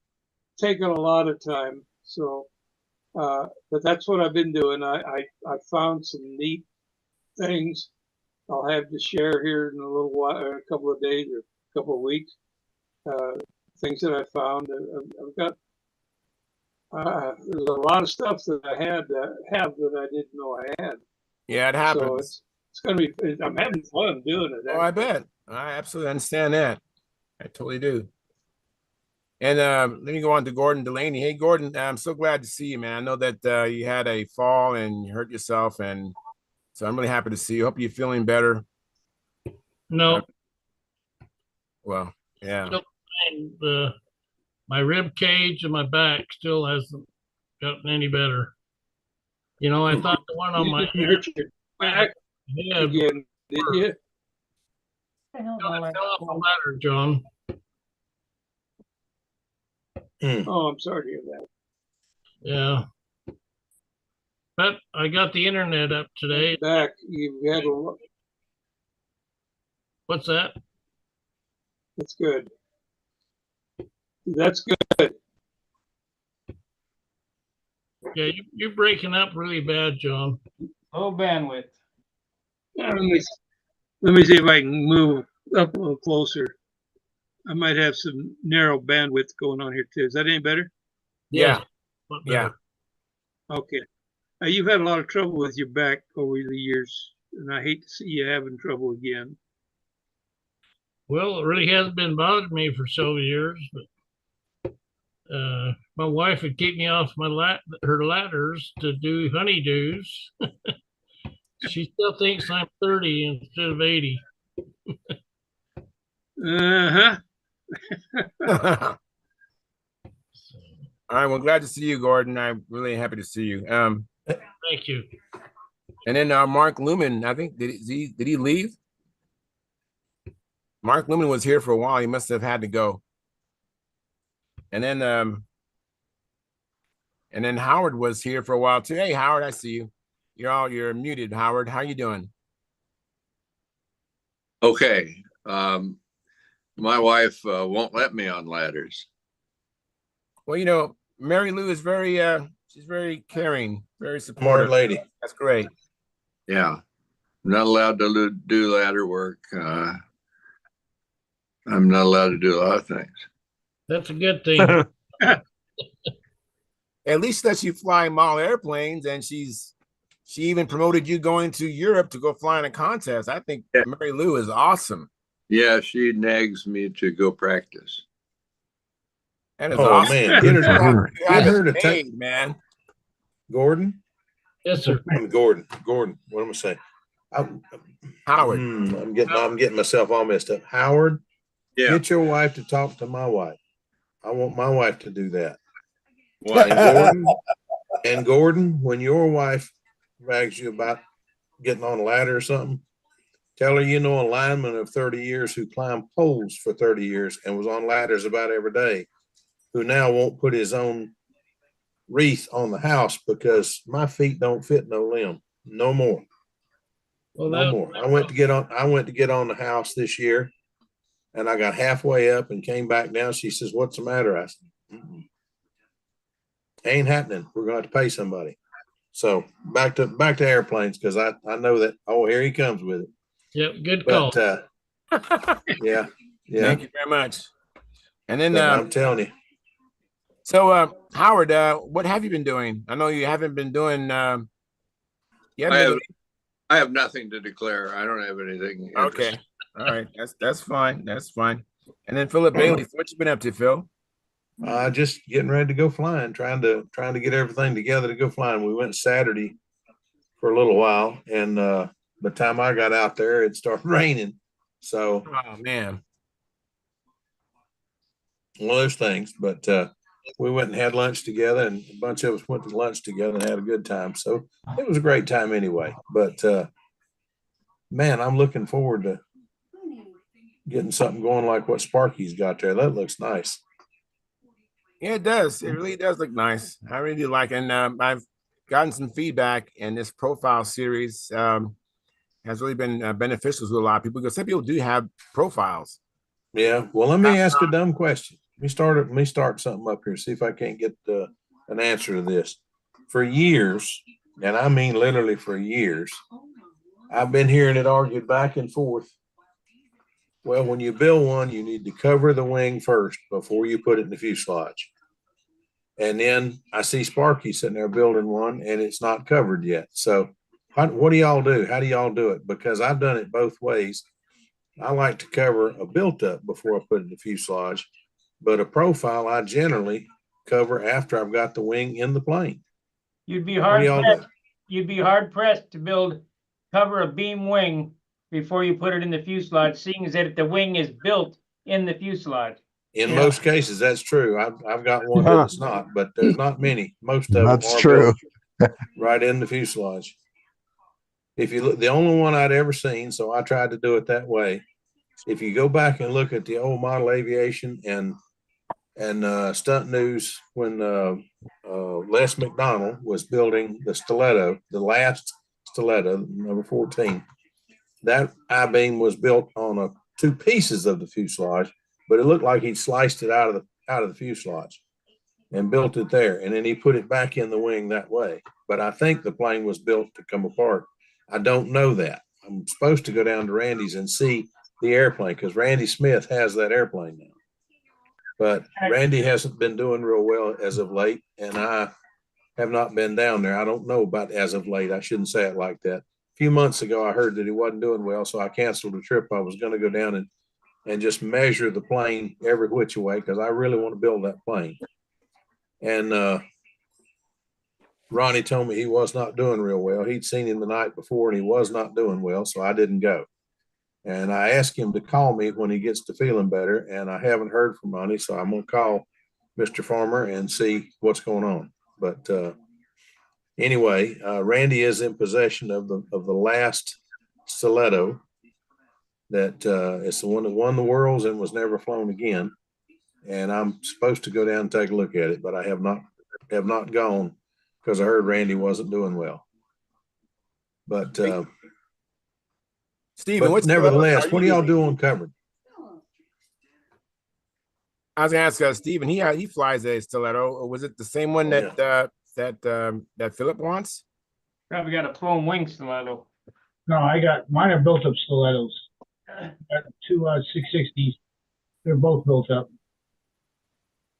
Taking a lot of time. So, but that's what I've been doing. I found some neat things I'll have to share here in a little while, a couple of days or a couple of weeks. Things that I found. I've got. There's a lot of stuff that I had to have that I didn't know I had. Yeah, it happens. So it's going to be. I'm having fun doing it. Oh, I bet. I absolutely understand that. I totally do. And let me go on to Gordon Delaney. Hey, Gordon, I'm so glad to see you, man. I know that you had a fall and you hurt yourself, and so I'm really happy to see you. Hope you're feeling better. No. Well, yeah. Still, my rib cage and my back still hasn't gotten any better. You know, I thought the one on my back again, did you? Fell off the ladder, John. Oh, I'm sorry to hear that. Yeah. But I got the internet up today. Back, you had a. What's that? That's good. That's good. Yeah, you're breaking up really bad, John. Low bandwidth. Let me see if I can move up a little closer. I might have some narrow bandwidth going on here too. Is that any better? Yeah. Yeah. Okay. You've had a lot of trouble with your back over the years, and I hate to see you having trouble again. Well, it really hasn't been bothering me for so years, but my wife would keep me off her ladders to do honeydews. She still thinks I'm 30 instead of 80. All All right. Well, glad to see you, Gordon. I'm really happy to see you. Thank you. And then Mark Lumen, I think did he leave? Mark Lumen was here for a while. He must have had to go. And then Howard was here for a while too. Hey, Howard, I see you. You're muted, Howard. How you doing? Okay. My wife won't let me on ladders. Well, Mary Lou is she's very caring, very supportive. Smart lady. That's great. Yeah. I'm not allowed to do ladder work. I'm not allowed to do a lot of things. That's a good thing. At least that you fly model airplanes, and she even promoted you going to Europe to go fly in a contest. I think Mary Lou is awesome. Yeah, she nags me to go practice. That is awesome. Man, get her to take, man. Gordon. Yes, sir. Gordon. What am I saying? Howard. I'm getting myself all messed up. Howard. Yeah. Get your wife to talk to my wife. I want my wife to do that. And Gordon, when your wife rags you about getting on a ladder or something, tell her you know a lineman of 30 years who climbed poles for 30 years and was on ladders about every day, who now won't put his own wreath on the house because my feet don't fit no limb. No more. Well, no more. I went to get on the house this year, and I got halfway up and came back down. She says, "What's the matter?" I said, "Ain't happening. We're going to have to pay somebody." So back to airplanes, because I know that. Oh, here he comes with it. Yep, good call. Yeah. Thank you very much. And then I'm telling you. So Howard, what have you been doing? I know you haven't been doing. I have nothing to declare. I don't have anything. Okay. All right. That's fine. That's fine. And then Philip Bailey, what you been up to, Phil? Just getting ready to go flying, trying to get everything together to go flying. We went Saturday for a little while, and by the time I got out there, it started raining. So, oh man, one of those things. But we went and had lunch together, and a bunch of us went to lunch together and had a good time. So it was a great time anyway. But man, I'm looking forward to getting something going like what Sparky's got there. That looks nice. Yeah, it does. It really does look nice. I really do like it. And I've gotten some feedback, and this profile series has really been beneficial to a lot of people, because some people do have profiles. Yeah. Well, let me ask a dumb question. Let me start something up here, see if I can't get an answer to this. For years, and I mean literally for years, I've been hearing it argued back and forth. Well, when you build one, you need to cover the wing first before you put it in the fuselage. And then I see Sparky sitting there building one, and it's not covered yet. So what do y'all do? How do y'all do it? Because I've done it both ways. I like to cover a built-up before I put it in the fuselage, but a profile I generally cover after I've got the wing in the plane. You'd be hard pressed to cover a beam wing before you put it in the fuselage, seeing as that the wing is built in the fuselage. In most cases, that's true. I've got one that's not, but there's not many. Most of them are true. built right in the fuselage. If you look, the only one I'd ever seen, so I tried to do it that way. If you go back and look at the old model aviation and Stunt News, when Les McDonald was building the Stiletto, the last Stiletto, number 14, that I-beam was built on two pieces of the fuselage, but it looked like he'd sliced it out of the fuselage and built it there, and then he put it back in the wing that way. But I think the plane was built to come apart. I don't know that. I'm supposed to go down to Randy's and see the airplane, because Randy Smith has that airplane now. But Randy hasn't been doing real well as of late, and I have not been down there. I don't know about as of late. I shouldn't say it like that. A few months ago, I heard that he wasn't doing well, so I canceled a trip. I was going to go down and just measure the plane every which way, because I really want to build that plane. And Ronnie told me he was not doing real well. He'd seen him the night before, and he was not doing well, so I didn't go. And I asked him to call me when he gets to feeling better, and I haven't heard from Ronnie, so I'm going to call Mr. Farmer and see what's going on. But anyway, Randy is in possession of the last stiletto that it's the one that won the worlds and was never flown again. And I'm supposed to go down and take a look at it, but I have not gone because I heard Randy wasn't doing well. But Stephen, what's nevertheless, what do y'all do on covered? I was gonna ask Stephen. He flies a stiletto. Was it the same one that Philip wants? Probably got a flown wing stiletto. No, I got mine are built up stilettos. Got two 660s. They're both built up.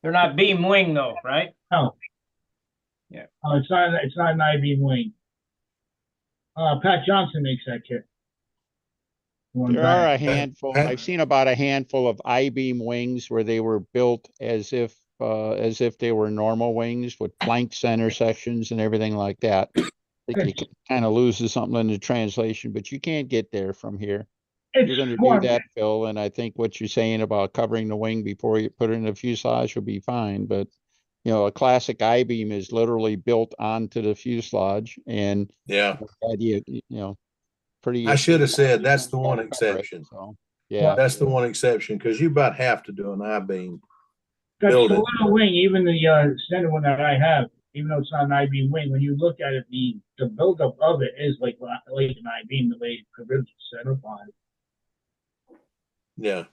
They're not beam wing though, right? No. Yeah. It's not an I-beam wing. Pat Johnson makes that kit. There are a handful. I've seen about a handful of I-beam wings where they were built as if they were normal wings with flank center sections and everything like that. I think you kind of loses something in the translation, but you can't get there from here. You're going to do that, Phil, and I think what you're saying about covering the wing before you put it in the fuselage will be fine. But a classic I-beam is literally built onto the fuselage, and yeah, the idea, pretty. I should have said that's the one exception. So, yeah, that's the one exception because you about have to do an I-beam. That stiletto wing, even the center one that I have, even though it's not an I-beam wing, when you look at it, the buildup of it is like an I-beam, the way the ribs are set up on it. Yeah.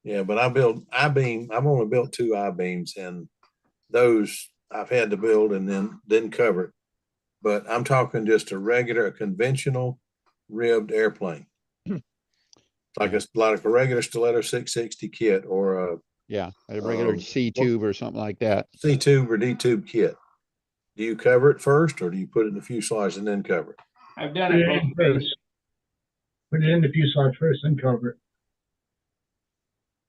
Yeah, but I've only built 2 I-beams, and those I've had to build and then didn't cover it. But I'm talking just a conventional ribbed airplane. Like a regular stiletto 660 kit or a regular C tube or something like that. C tube or D tube kit. Do you cover it first, or do you put it in the fuselage and then cover it? I've done it both ways. Put it in the fuselage first, then cover it.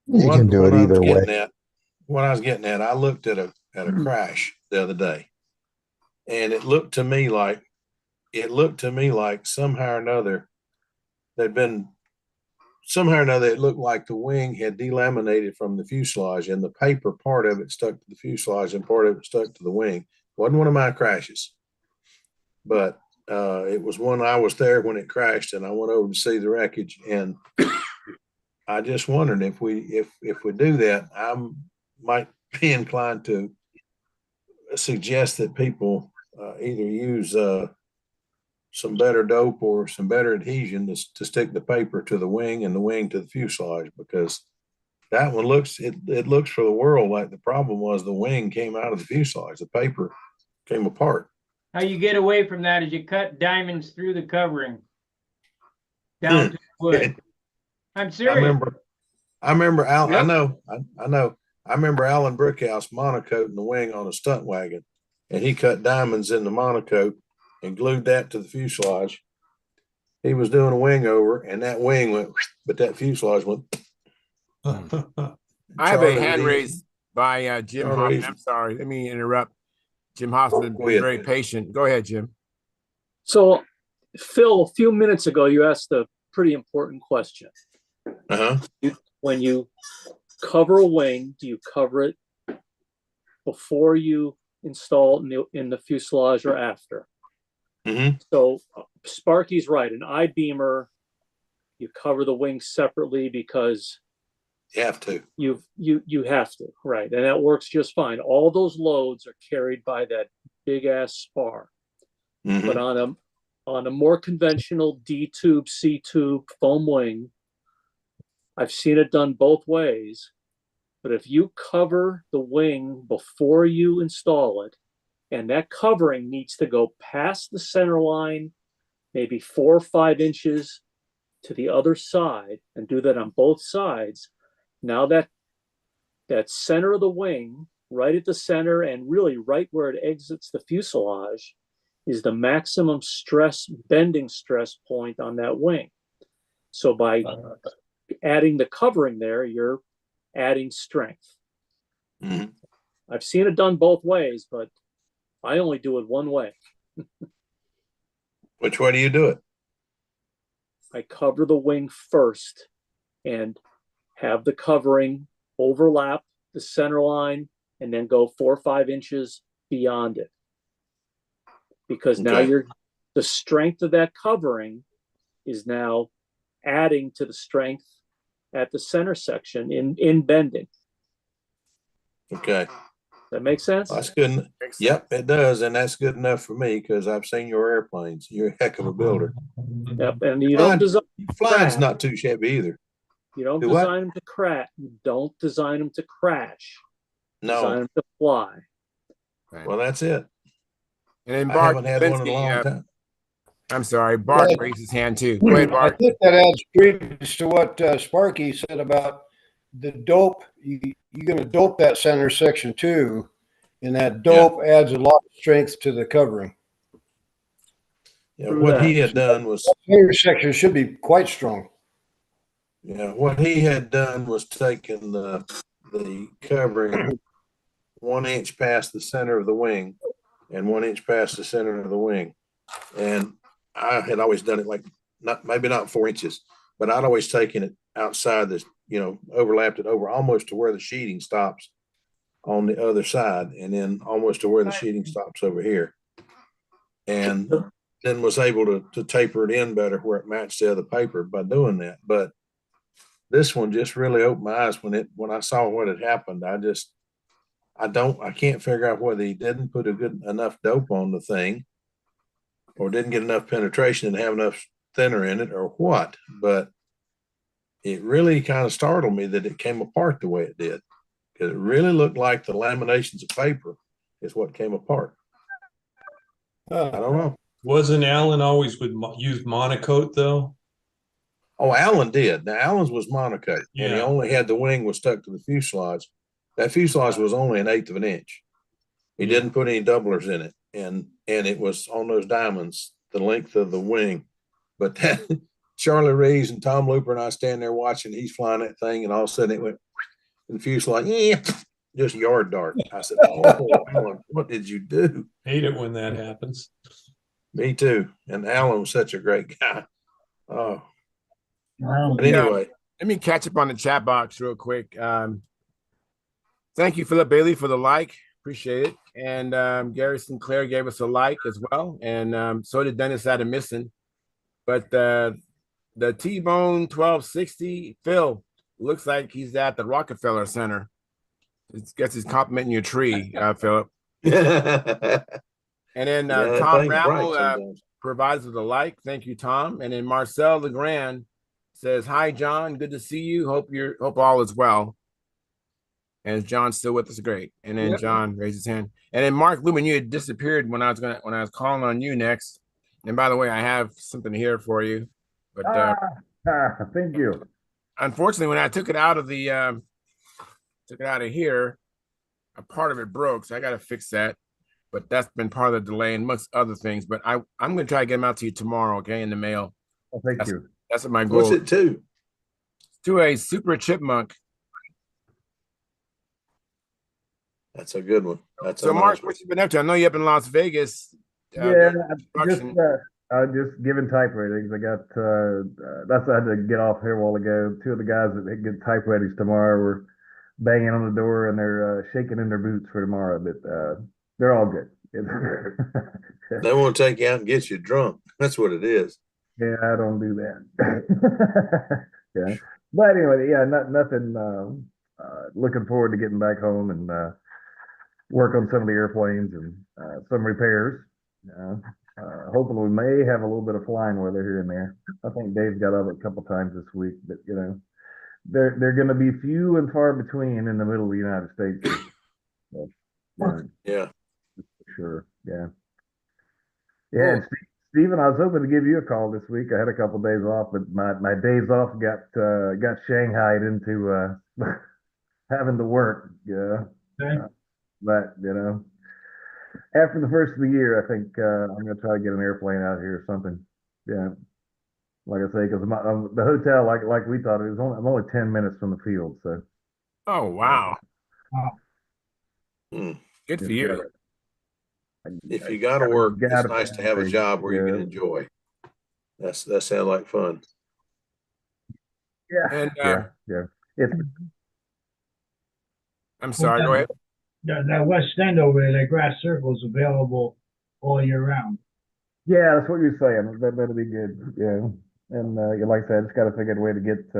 You can do it either way. What I was getting at, I looked at a crash the other day, and it looked to me like somehow or another it looked like the wing had delaminated from the fuselage, and the paper part of it stuck to the fuselage and part of it stuck to the wing. Wasn't one of my crashes, but it was one I was there when it crashed, and I went over to see the wreckage, and I just wondered if we do that, I might be inclined to suggest that people either use some better dope or some better adhesion to stick the paper to the wing and the wing to the fuselage, because that one looks for the world like the problem was the wing came out of the fuselage, the paper came apart. How you get away from that is you cut diamonds through the covering down to the wood. I'm serious. I remember Alan. Yep. I know. I remember Alan Brickhouse monocoating the wing on a stunt wagon, and he cut diamonds in the monocoat and glued that to the fuselage. He was doing a wing over, and that wing went, but that fuselage went. I have a hand raised by Jim Hoffman. I'm sorry. Let me interrupt. Jim Hoffman, been very patient. Go ahead, Jim. So, Phil, a few minutes ago, you asked a pretty important question. When you cover a wing, do you cover it before you install it in the fuselage or after? So Sparky's right. An I-beamer, you cover the wing separately because you have to. You have to, right? And that works just fine. All those loads are carried by that big ass spar. But on a more conventional D tube, C tube foam wing, I've seen it done both ways. But if you cover the wing before you install it, and that covering needs to go past the center line, maybe 4 or 5 inches to the other side, and do that on both sides. Now that center of the wing, right at the center and really right where it exits the fuselage, is the maximum stress, bending stress point on that wing. So by adding the covering there, you're adding strength. I've seen it done both ways, but I only do it one way. Which way do you do it? I cover the wing first and have the covering overlap the center line and then go 4 or 5 inches beyond it. Because now the strength of that covering is now adding to the strength at the center section in bending. Okay. That makes sense? That's good. Yep, it does. And that's good enough for me because I've seen your airplanes. You're a heck of a builder. Yep. And you don't design flying's not too shabby either. You don't design them to crash. You don't design them to crash. No. Design them to fly. Right. Well, that's it. And then I Bart haven't had one in a long time. I'm sorry, Bart raised his hand too. Go ahead, Bart. I think that adds credence to what Sparky said about the dope. You're going to dope that center section too, and that dope adds a lot of strength to the covering. Yeah, what he had done was center section should be quite strong. Yeah, what he had done was taken the covering 1 inch past the center of the wing and 1 inch past the center of the wing. And I had always done it like maybe not 4 inches, but I'd always taken it outside this, overlapped it over almost to where the sheeting stops on the other side, and then almost to where the sheeting stops over here. And then was able to taper it in better where it matched the other paper by doing that. But this one just really opened my eyes when I saw what had happened. I can't figure out whether he didn't put a good enough dope on the thing or didn't get enough penetration and have enough thinner in it or what, but it really kind of startled me that it came apart the way it did, because it really looked like the laminations of paper is what came apart. I don't know. Wasn't Alan always would use monocoat though? Oh, Alan did. Now Alan's was monocoat, and he only had the wing was stuck to the fuselage. That fuselage was only 1/8 of an inch. He didn't put any doublers in it, and it was on those diamonds, the length of the wing. But that Charlie Reeves and Tom Looper and I stand there watching. He's flying that thing, and all of a sudden it went and the fuselage, just yard dart. I said, "Oh, Alan, what did you do?" Hate it when that happens. Me too. And Alan was such a great guy. Oh. But anyway, let me catch up on the chat box real quick. Thank you, Philip Bailey, for the like. Appreciate it. And Gary Sinclair gave us a like as well. And so did Dennis Adamison. But the T-Bone 1260, Phil, looks like he's at the Rockefeller Center. Guess he's complimenting your tree, Philip. And then Tom Bramble provides with a like. Thank you, Tom. And then Marcel Legrand says, "Hi, John. Good to see you. Hope all is well." And is John still with us? Great. And then John raised his hand. And then Mark Lumen, you had disappeared when I was calling on you next. And by the way, I have something here for you. But thank you. Unfortunately, when I took it out of here, a part of it broke, so I got to fix that. But that's been part of the delay and most other things. But I'm going to try to get them out to you tomorrow, okay, in the mail. Oh, thank you. That's what my goal. What's it to? To a Super Chipmunk. That's a good one. So, Mark, what you been up to? I know you're up in Las Vegas. Just giving type ratings. I got that's I had to get off here a while ago. Two of the guys that get type ratings tomorrow were banging on the door and they're shaking in their boots for tomorrow, but they're all good. They want to take you out and get you drunk. That's what it is. Yeah, I don't do that. Yeah, but anyway, nothing. Looking forward to getting back home and work on some of the airplanes and some repairs. Hopefully we may have a little bit of flying weather here and there. I think Dave's got up a couple times this week, but they're going to be few and far between in the middle of the United States. So, yeah, for sure. Yeah. Yeah. Cool. Stephen, I was hoping to give you a call this week. I had a couple of days off, but my days off got shanghaied into having to work. Yeah. But after the first of the year, I think I'm going to try to get an airplane out here or something. Yeah. Like I say, because the hotel, like we thought, I'm only 10 minutes from the field. So. Oh, wow. Good for you. If you got to work, it's nice to have a job where you can enjoy. That sounds like fun. Yeah. And yeah. It's I'm sorry. Go ahead. That West End over there, that grass circle is available all year round. Yeah, that's what you're saying. That'll be good. Yeah, and like I said, I just got to figure out a way to get.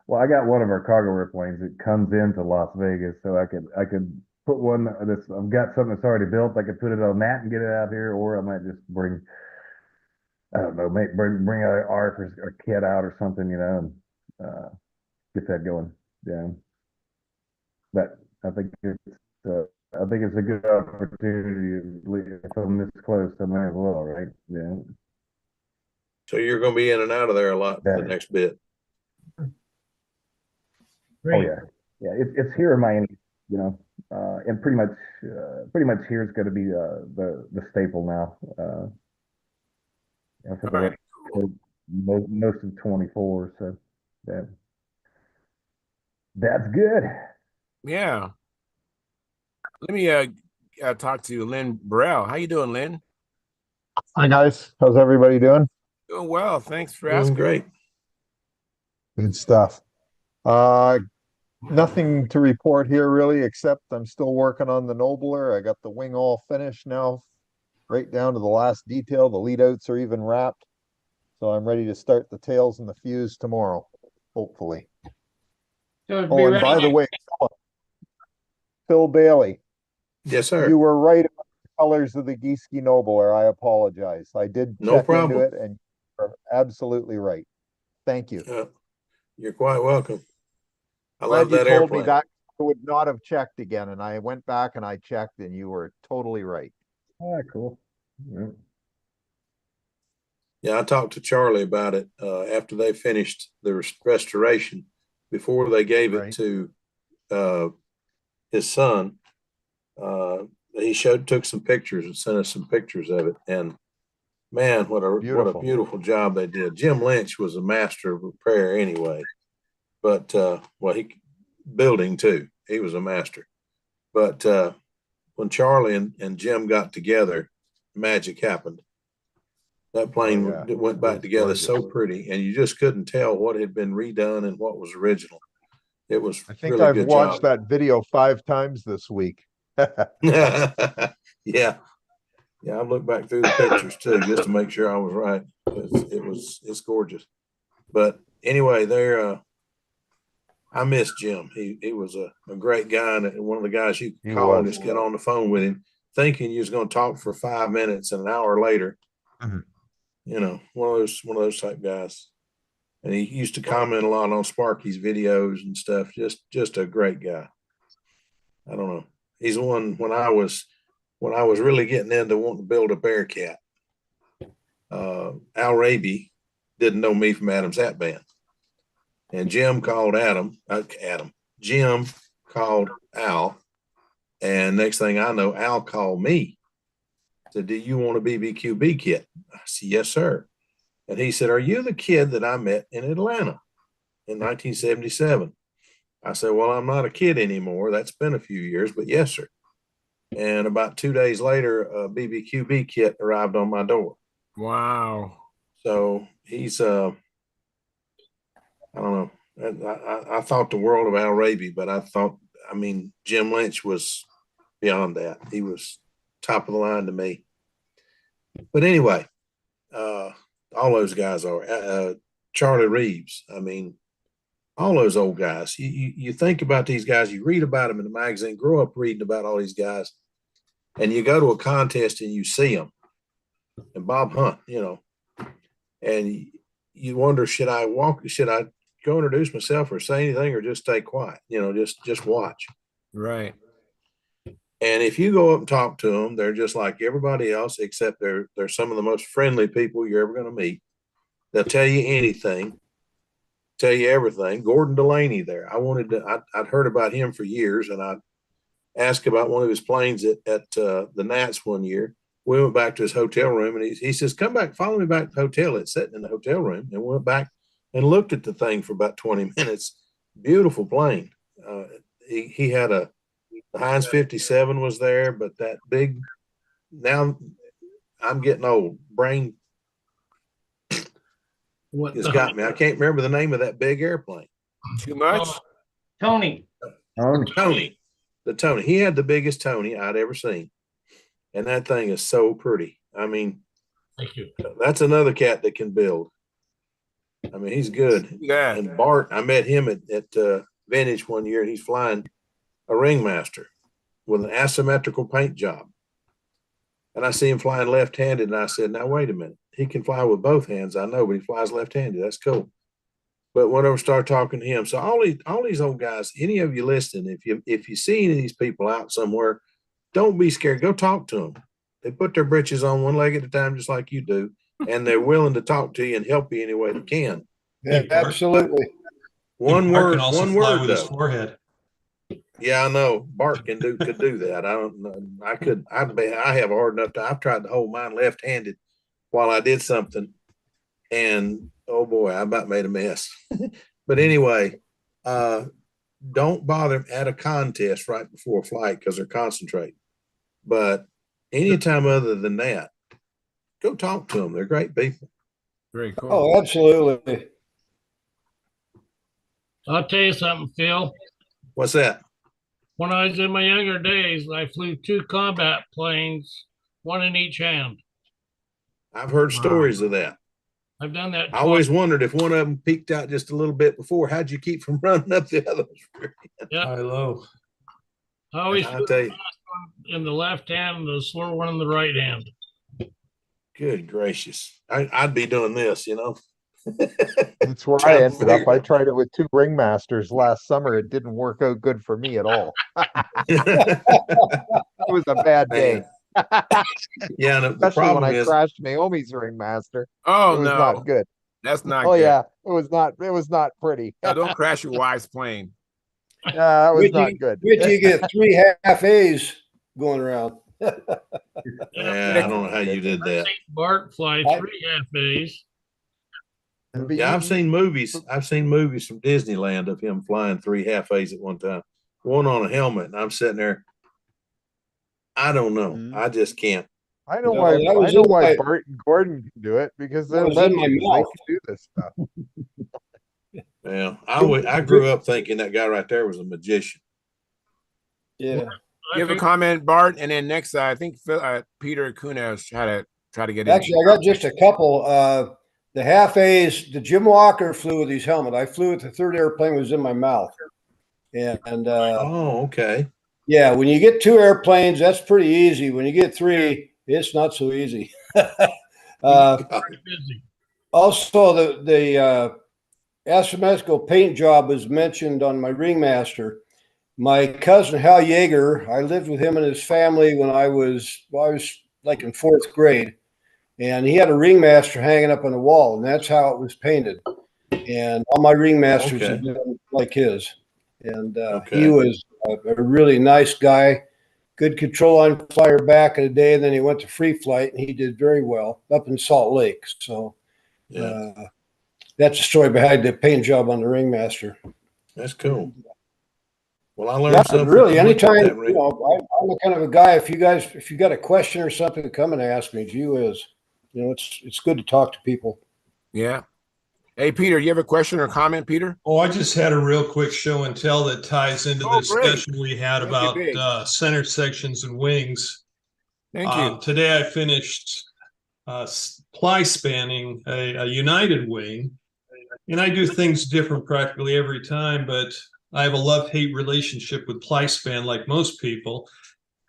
Well, I got one of our cargo airplanes that comes into Las Vegas, so I could put one that's I've got something that's already built. I could put it on that and get it out here, or I might just bring I don't know, bring a ARC or kit out or something, and get that going. Yeah, but I think it's a good opportunity. If I'm this close, I might as well, right? Yeah. So you're going to be in and out of there a lot for the next bit. Oh yeah, yeah. It's here in Miami, and pretty much here is going to be the staple now. For the rest, most of 24. So that's good. Yeah. Let me talk to Lynn Burrell. How you doing, Lynn? Hi guys, how's everybody doing? Doing well. Thanks for Doing asking. great. Good stuff. Nothing to report here really, except I'm still working on the Nobler. I got the wing all finished now, right down to the last detail. The lead outs are even wrapped. So I'm ready to start the tails and the fuse tomorrow, hopefully. So it'd Oh, be and ready by the way, Phil Bailey, Yes, sir. you were right about the colors of the Gieske Nobler. I apologize. I did No check into problem. it, and you're absolutely right. Thank you. You're quite welcome. I Glad love you that told me airplane. that I would not have checked again, and I went back and I checked, and you were totally right. All right, cool. Yeah. Yeah, I talked to Charlie about it after they finished the restoration. Before they gave it to his son, he took some pictures and sent us some pictures of it. And man, what a beautiful job they did. Jim Lynch was a master of repair anyway, but he building too. He was a master. But when Charlie and Jim got together, magic happened. That plane went back together so pretty, and you just couldn't tell what had been redone and what was original. It was I think really I've good watched job. that video 5 times this week. Yeah. I've looked back through the pictures too, just to make sure I was right. It's gorgeous. But anyway, I miss Jim. He was a great guy, and one of the guys you could call and just get on the phone with him, thinking you was going to talk for 5 minutes, and an hour later, one of those type guys. And he used to comment a lot on Sparky's videos and stuff. Just a great guy. I don't know. He's the one when I was really getting into wanting to build a Bearcat. Al Raby didn't know me from Adam's Hat Band. And Jim called Jim called Al. And next thing I know, Al called me. Said, "Do you want a BBQB kit?" I said, "Yes, sir." And he said, "Are you the kid that I met in Atlanta in 1977? I said, "Well, I'm not a kid anymore. That's been a few years, but yes, sir." And about 2 days later, a BBQB kit arrived on my door. Wow. So he's, I don't know. I thought the world of Al Raby, but Jim Lynch was beyond that. He was top of the line to me. But anyway, all those guys are. Charlie Reeves. All those old guys. You think about these guys, you read about them in the magazine, grow up reading about all these guys, and you go to a contest and you see them. And Bob Hunt, and you wonder, should I go introduce myself or say anything or just stay quiet? Just watch. Right. And if you go up and talk to them, they're just like everybody else, except they're some of the most friendly people you're ever going to meet. They'll tell you anything, tell you everything. Gordon Delaney there. I'd heard about him for years, and I asked about one of his planes at the Nats one year. We went back to his hotel room, and he says, "Come back, follow me back to the hotel." It's sitting in the hotel room, and went back and looked at the thing for about 20 minutes. Beautiful plane. He had the Heinz 57 was there, but that big, now I'm getting old. Brain has got me. I can't remember the name of that big airplane. Too much? Tony. Tony. The Tony. He had the biggest Tony I'd ever seen. And that thing is so pretty. I mean, thank you. That's another cat that can build. I mean, he's good. Yeah. And Bart, I met him at Vintage one year, and he's flying a Ringmaster with an asymmetrical paint job. And I see him flying left-handed, and I said, now, wait a minute. He can fly with both hands, I know, but he flies left-handed. That's cool. But whenever I start talking to him, so all these old guys, any of you listening, if you see any of these people out somewhere, don't be scared. Go talk to them. They put their britches on one leg at a time, just like you do, and they're willing to talk to you and help you any way they can. Yeah, absolutely. One Bart word. can also One fly word. with his forehead. Yeah, I know. Bart could do that. I don't know. I have a hard enough time. I've tried to hold mine left-handed while I did something, and oh boy, I about made a mess. But anyway, don't bother them at a contest right before a flight because they're concentrating. But anytime other than that, go talk to them. They're great people. Very cool. Oh, absolutely. I'll tell you something, Phil. What's that? When I was in my younger days, I flew 2 combat planes, 1 in each hand. I've heard stories of that. I've done that I always wondered if one of them peeked out just a little bit before. How'd you keep from running up the others? Yeah. High low. I always I'll flew tell the you. fast one in the left hand and the slower one in the right hand. Good gracious. I'd be doing this, you know. That's where I ended up. I tried it with 2 Ringmasters last summer. It didn't work out good for me at all. It was a bad day. Yeah, the Especially problem when I is, crashed Naomi's Ringmaster. Oh it was no, not good. that's not Oh good. yeah, it was not pretty. No, don't crash your wife's plane. That was not good. Wait till you get 3 half A's going around. yeah, I don't know how you did that. Bart fly 3 half A's. Yeah, I've seen movies. I've seen movies from Disneyland of him flying 3 half A's at one time. One on a helmet, and I'm sitting there. I don't know. I just can't. I know No, why. that was I know in why my- Bart and Gordon can do it because That they're was in my legends. They mouth. can do this stuff. Well, I grew up thinking that guy right there was a magician. Yeah. Give a comment, Bart, and then next, I think Peter Kunas had to try to get in. Actually, I got just a couple. The half A's, the Jim Walker flew with his helmet. I flew with the 3rd airplane was in my mouth. And oh, okay. Yeah, when you get 2 airplanes, that's pretty easy. When you get 3, it's not so easy. Also, the asymmetrical paint job was mentioned on my Ringmaster. My cousin Hal Yeager, I lived with him and his family when I was like in 4th grade, and he had a Ringmaster hanging up on the wall, and that's how it was painted. And all my Ringmasters have been like his. And he was a really nice guy, good control on flyer back in the day, and then he went to free flight, and he did very well up in Salt Lake. So that's the story behind the paint job on the Ringmaster. That's cool. Well, I learned something. Really, anytime, you know, I'm the kind of a guy, if you got a question or something, come and ask me. Gee whiz. You know, it's good to talk to people. Yeah. Hey, Peter, you have a question or comment, Peter? Oh, I just had a real quick show and tell that ties into the discussion we had about center sections and wings. Thank you. Today I finished ply spanning a United wing, and I do things different practically every time, but I have a love-hate relationship with ply span like most people.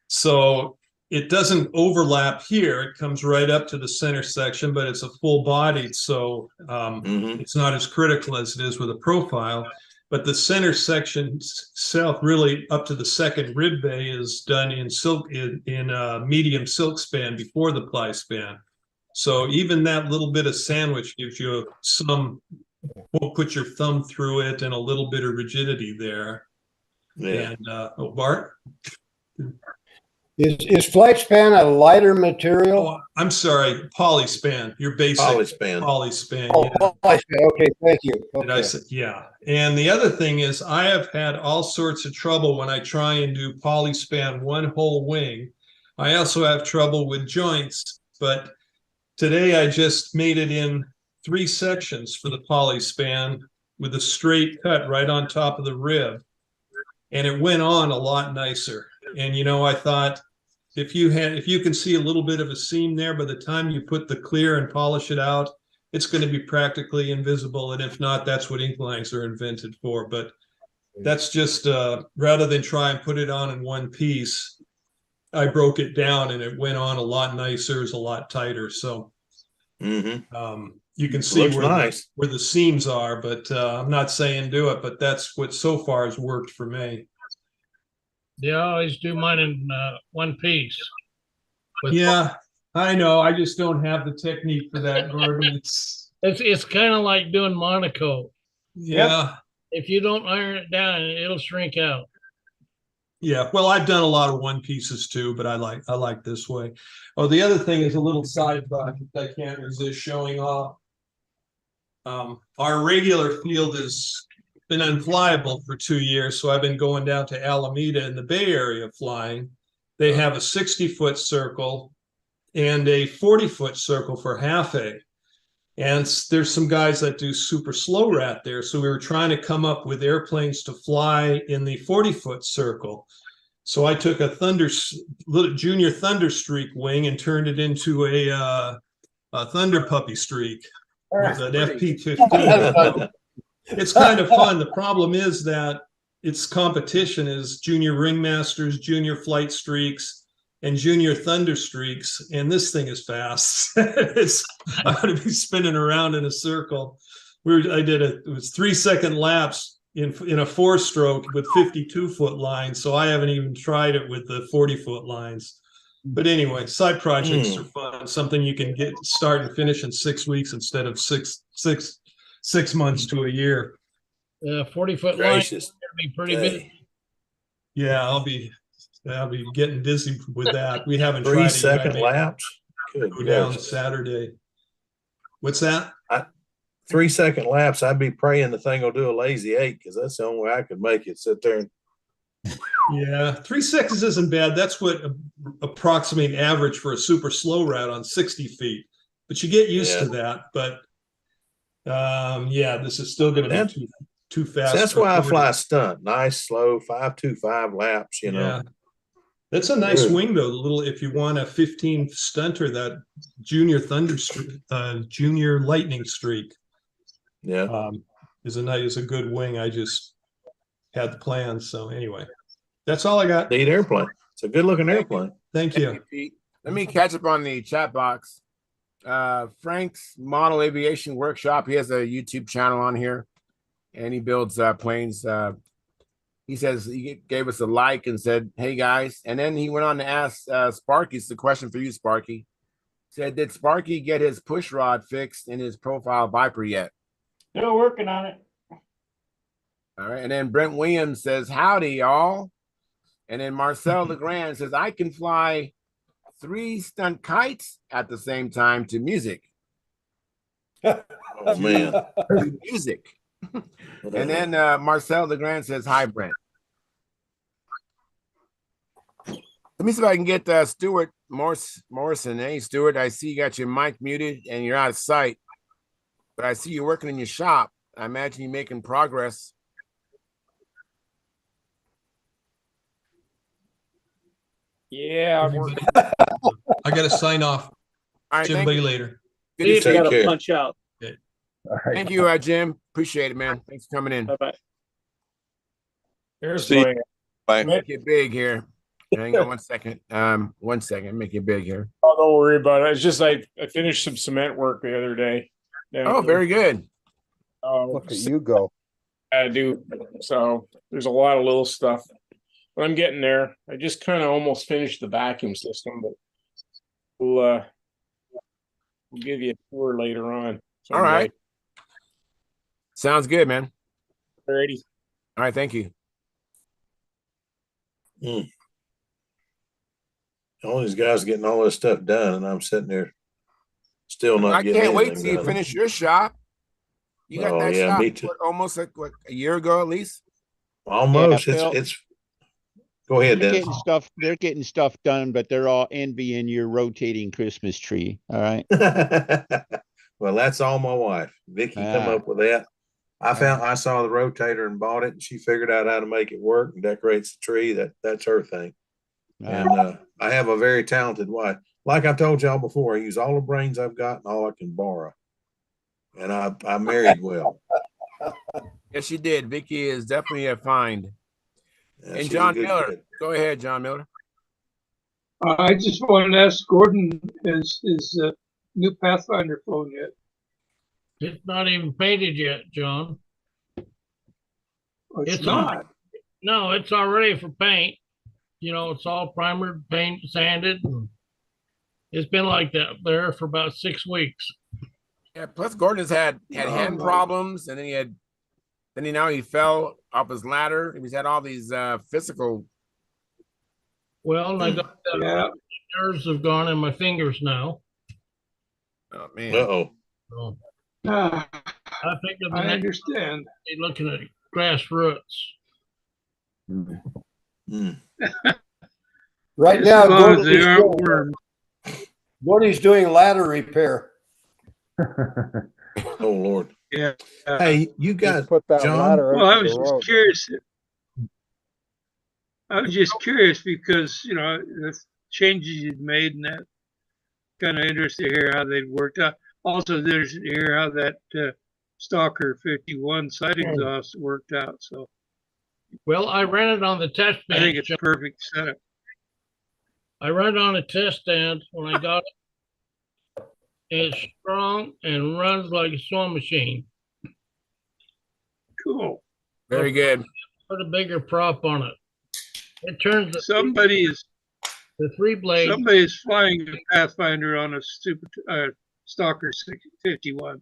So it doesn't overlap here. It comes right up to the center section, but it's a full bodied. So it's not as critical as it is with a profile. But the center section itself, really up to the 2nd rib bay, is done in silk in medium silk span before the ply span. So even that little bit of sandwich gives you some, won't put your thumb through it, and a little bit of rigidity there. Yeah. And Bart? Is flight span a lighter material? Oh, I'm sorry, polyspan. Your basic polyspan. Oh, Yeah. polyspan. Okay, thank you. Did I say, yeah. And the other thing is, I have had all sorts of trouble when I try and do polyspan one whole wing. I also have trouble with joints, but today I just made it in 3 sections for the polyspan with a straight cut right on top of the rib. and it went on a lot nicer. And I thought if you can see a little bit of a seam there, by the time you put the clear and polish it out, it's going to be practically invisible. And if not, that's what ink lines are invented for. But that's just rather than try and put it on in one piece, I broke it down and it went on a lot nicer, it's a lot tighter. So you can see where the seams are, but I'm not saying do it, but that's what so far has worked for me. Yeah, I always do mine in one piece. Yeah, I know. I just don't have the technique for that, Gordon. It's kind of like doing Monaco. Yeah. If you don't iron it down, it'll shrink out. Yeah, well, I've done a lot of one pieces too, but I like this way. Oh, the other thing is a little side project I can't resist showing off. Our regular field has been unflyable for 2 years, so I've been going down to Alameda in the Bay Area flying. They have a 60-foot circle and a 40-foot circle for half A. And there's some guys that do super slow rat there. So we were trying to come up with airplanes to fly in the 40-foot circle. So I took a little junior Thunder Streak wing and turned it into a Thunder Puppy Streak with an FP-15. It's kind of fun. The problem is that its competition is junior Ringmasters, junior Flight Streaks, and junior Thunder Streaks, and this thing is fast. I'm going to be spinning around in a circle. It was 3-second laps in a 4-stroke with 52-foot lines, so I haven't even tried it with the 40-foot lines. But anyway, side projects are fun. Something you can start and finish in 6 weeks instead of six months to a year. 40-foot line is going to be pretty busy. Yeah, I'll be getting busy with that. We haven't tried 3-second laps. Go down Saturday. What's that? 3-second laps. I'd be praying the thing will do a lazy 8 because that's the only way I could make it. Sit there. Yeah, 3 seconds isn't bad. That's what approximate average for a super slow rat on 60 feet. But you get used to that. But this is still going to be too fast. That's why I fly stunt. Nice, slow, 5.25 laps. Yeah. That's a nice wing, though. If you want a 15 stunter, that junior junior lightning streak, is a good wing. I just had the plans, so anyway, that's all I got. Neat airplane. It's a good looking airplane. Thank you. Let me catch up on the chat box. Frank's Model Aviation Workshop. He has a YouTube channel on here, and he builds planes. He says he gave us a like and said, "Hey guys," and then he went on to ask Sparky. It's the question for you, Sparky. Said, "Did Sparky get his push rod fixed in his profile Viper yet?" Still working on it. All right, and then Brent Williams says, "Howdy, y'all," and then Marcel Legrand says, "I can fly 3 stunt kites at the same time to music." Oh man, to music. And then Marcel Legrand says, "Hi, Brent." Let me see if I can get Stuart Morrison. Hey, Stuart, I see you got your mic muted and you're out of sight, but I see you working in your shop. I imagine you're making progress. Yeah, I got to sign off. All right, Jim, later. Good to see you. Got to punch out. Okay. Thank you, Jim. Appreciate it, man. Thanks for coming in. Bye-bye. Here's Steve. Make it big here. Hang on 1 second. 1 second. Make it big here. Oh, don't worry about it. It's just I finished some cement work the other day. Oh, very good. Look at you go. I do. So there's a lot of little stuff, but I'm getting there. I just kind of almost finished the vacuum system, but we'll give you a tour later on. All right. Sounds good, man. Alrighty. All right. Thank you. All these guys getting all this stuff done, and I'm sitting there still not I getting can't wait anything till you done. finish your shop. You got that shop me too. almost like what, a year ago at least? Almost. Yeah, it's go ahead, Dennis. They're getting stuff done, but they're all envying your rotating Christmas tree. All right. Well, that's all my wife. Vicky come up with that. I saw the rotator and bought it, and she figured out how to make it work and decorates the tree. That's her thing. And I have a very talented wife. Like I told y'all before, I use all the brains I've got and all I can borrow. And I married well. Yes, you did. Vicky is definitely a find. Yeah, And she's a John good Miller, kid. go ahead, John Miller. I just wanted to ask Gordon, is his new Pathfinder phone yet? It's not even painted yet, John. Oh, it's not. No, it's all ready for paint. You know, it's all primered, paint, sanded. And it's been like that there for about 6 weeks. Yeah, plus Gordon's had hand problems, and then he fell off his ladder, and he's had all these physical. Well, and I got the nerves have gone in my fingers now. Oh man. Uh-oh. So, I think I understand. Looking at grass roots. Right As now, long as they aren't worms. Gordy's doing ladder repair. Oh Lord. Yeah. Hey, you got put that John? ladder out Well, I to was the just road. curious. I was just curious because, you know, the changes you'd made, and that kind of interested to hear how they'd worked out. Also, there's to hear how that Stalker 51 side exhaust worked out. So, Well, I ran it on the test I bench. think it's a perfect setup. I ran it on a test stand when I got it. It's strong and runs like a sewing machine. Cool. Very good. Put a bigger prop on it. It turns the Somebody is 3-blade. Somebody is flying a Pathfinder on a stupid Stalker 51.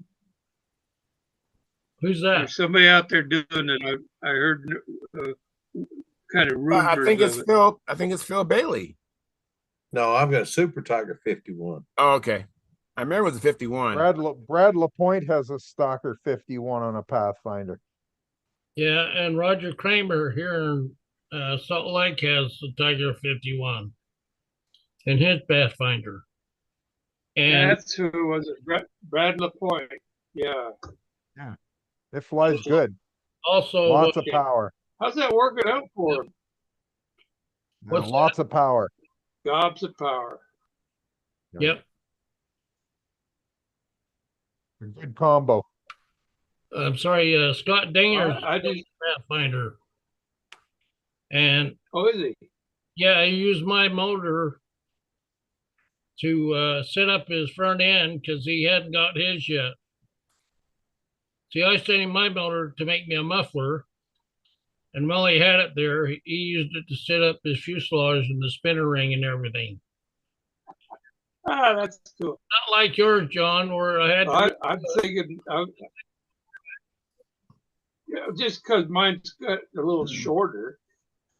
Who's that? There's somebody out there doing it. I heard kind of rumors. I think it's of it. Phil. I think it's Phil Bailey. No, I've got a Super Tiger 51. Oh, okay. I remember it was a 51. Brad LaPointe has a Stalker 51 on a Pathfinder. Yeah, and Roger Kramer here in Salt Lake has the Tiger 51 in his Pathfinder. And That's who was it? Brad LaPointe. Yeah. Yeah. It flies good. Also, lots of power. How's that working out for him? Lots of power. Gobs of power. Yep. A good combo. I'm sorry, Scott Dinger's I just Pathfinder. And oh, is he? yeah, I used my motor to set up his front end because he hadn't got his yet. See, I sent him my motor to make me a muffler. And while he had it there, he used it to set up his fuselage and the spinner ring and everything. Ah, that's cool. Not like yours, John, where I had to. I'm thinking, yeah, just because mine's got a little shorter.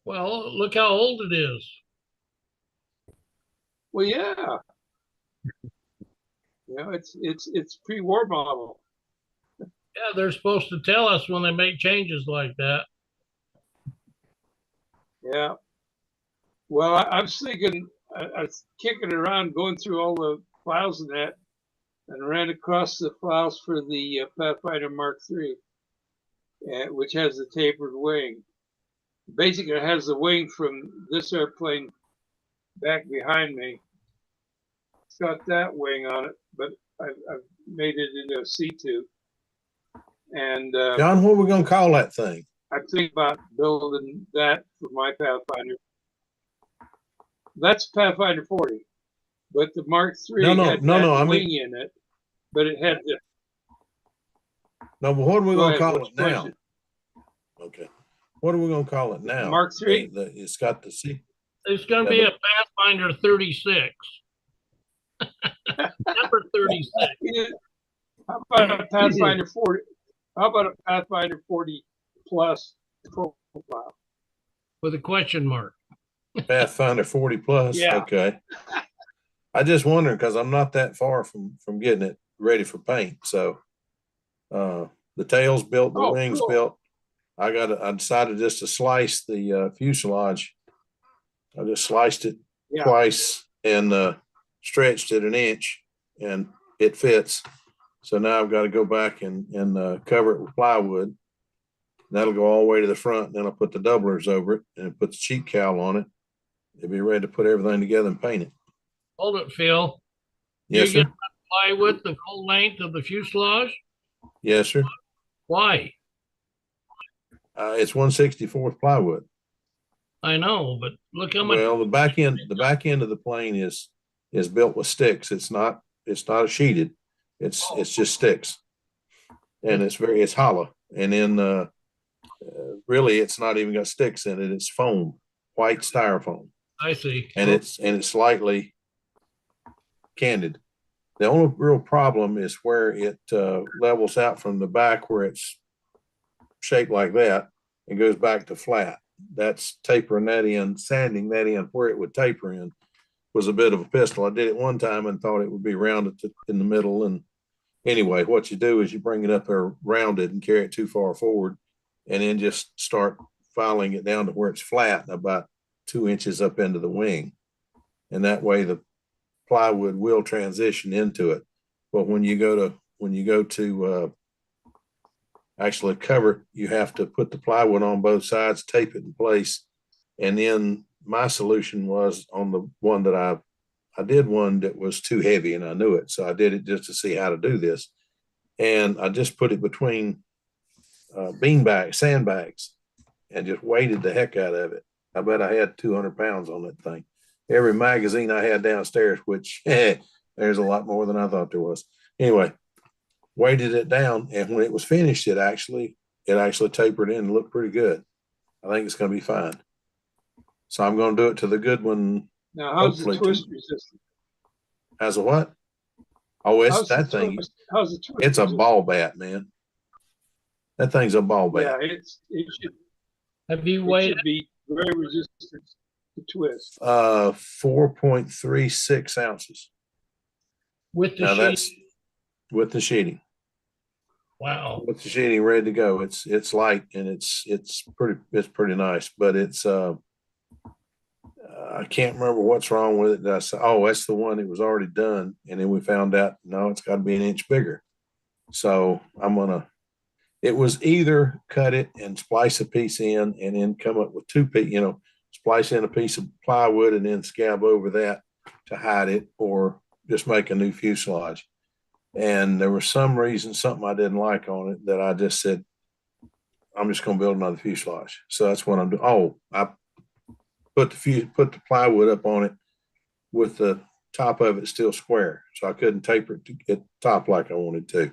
Well, look how old it is. Well, yeah. You know, it's pre-war model. Yeah, they're supposed to tell us when they make changes like that. Yeah. Well, I was thinking, I was kicking around, going through all the files in that, and ran across the files for the Pathfinder Mark III, which has the tapered wing. Basically, it has the wing from this airplane back behind me. It's got that wing on it, but I've made it into a C2. And John, what are we going to call that thing? I think about building that for my Pathfinder. That's Pathfinder 40, but the Mark III had that wing in it, but it had the. No, but what are we going to call let's it now? push it. Okay. What are we going to call it now? Mark III? It's got the C. It's going to be a Pathfinder 36. Number 36. How about a Pathfinder 40? How about a Pathfinder 40 plus profile? With a question mark. Pathfinder 40 plus. Yeah. Okay. I just wondered because I'm not that far from getting it ready for paint. So the tail's built, the wings built. I decided just to slice the fuselage. I just sliced it twice and stretched it an inch, and it fits. So now I've got to go back and cover it with plywood. That'll go all the way to the front. And then I'll put the doublers over it and put the cheek cowl on it. It'll be ready to put everything together and paint it. Hold it, Phil. Yes, you sir. get plywood the full length of the fuselage? Yes, sir. Why? It's 1/64 plywood. I know, but look how much. Well, the back end of the plane is built with sticks. It's not a sheeted. It's just sticks, and it's hollow. And then really, it's not even got sticks in it. It's foam, white styrofoam. I see. And it's slightly candid. The only real problem is where it levels out from the back, where it's shaped like that, and goes back to flat. That's tapering that in, sanding that in where it would taper in was a bit of a pistol. I did it one time and thought it would be rounded in the middle. And anyway, what you do is you bring it up there rounded and carry it too far forward, and then just start filing it down to where it's flat and about 2 inches up into the wing. And that way the plywood will transition into it. But when you go to actually cover it, you have to put the plywood on both sides, tape it in place. And then my solution was on the one that I did one that was too heavy, and I knew it. So I did it just to see how to do this. And I just put it between sandbags, and just weighted the heck out of it. I bet I had 200 pounds on that thing. Every magazine I had downstairs, which there's a lot more than I thought there was. Anyway, weighted it down, and when it was finished, it actually tapered in and looked pretty good. I think it's going to be fine. So I'm going to do it to the good one. Now, how's the twist resistant? As a what? Oh, How's that the thing. twist? How's the twist It's a resistant? ball bat, man. That thing's a ball bat. Yeah, it should. Have you It weighed should be very resistant to twist. 4.36 ounces. with the Now sheet? that's with the sheeting. Wow. With the sheeting ready to go. It's light, and it's pretty nice, but it's I can't remember what's wrong with it. I said, oh, that's the one that was already done, and then we found out no, it's got to be an inch bigger. So it was either cut it and splice a piece in, and then come up with splice in a piece of plywood and then scab over that to hide it, or just make a new fuselage. And there was some reason, something I didn't like on it, that I just said, I'm just going to build another fuselage. So that's what I'm doing. Oh, I put the plywood up on it with the top of it still square. So I couldn't taper it to get top like I wanted to.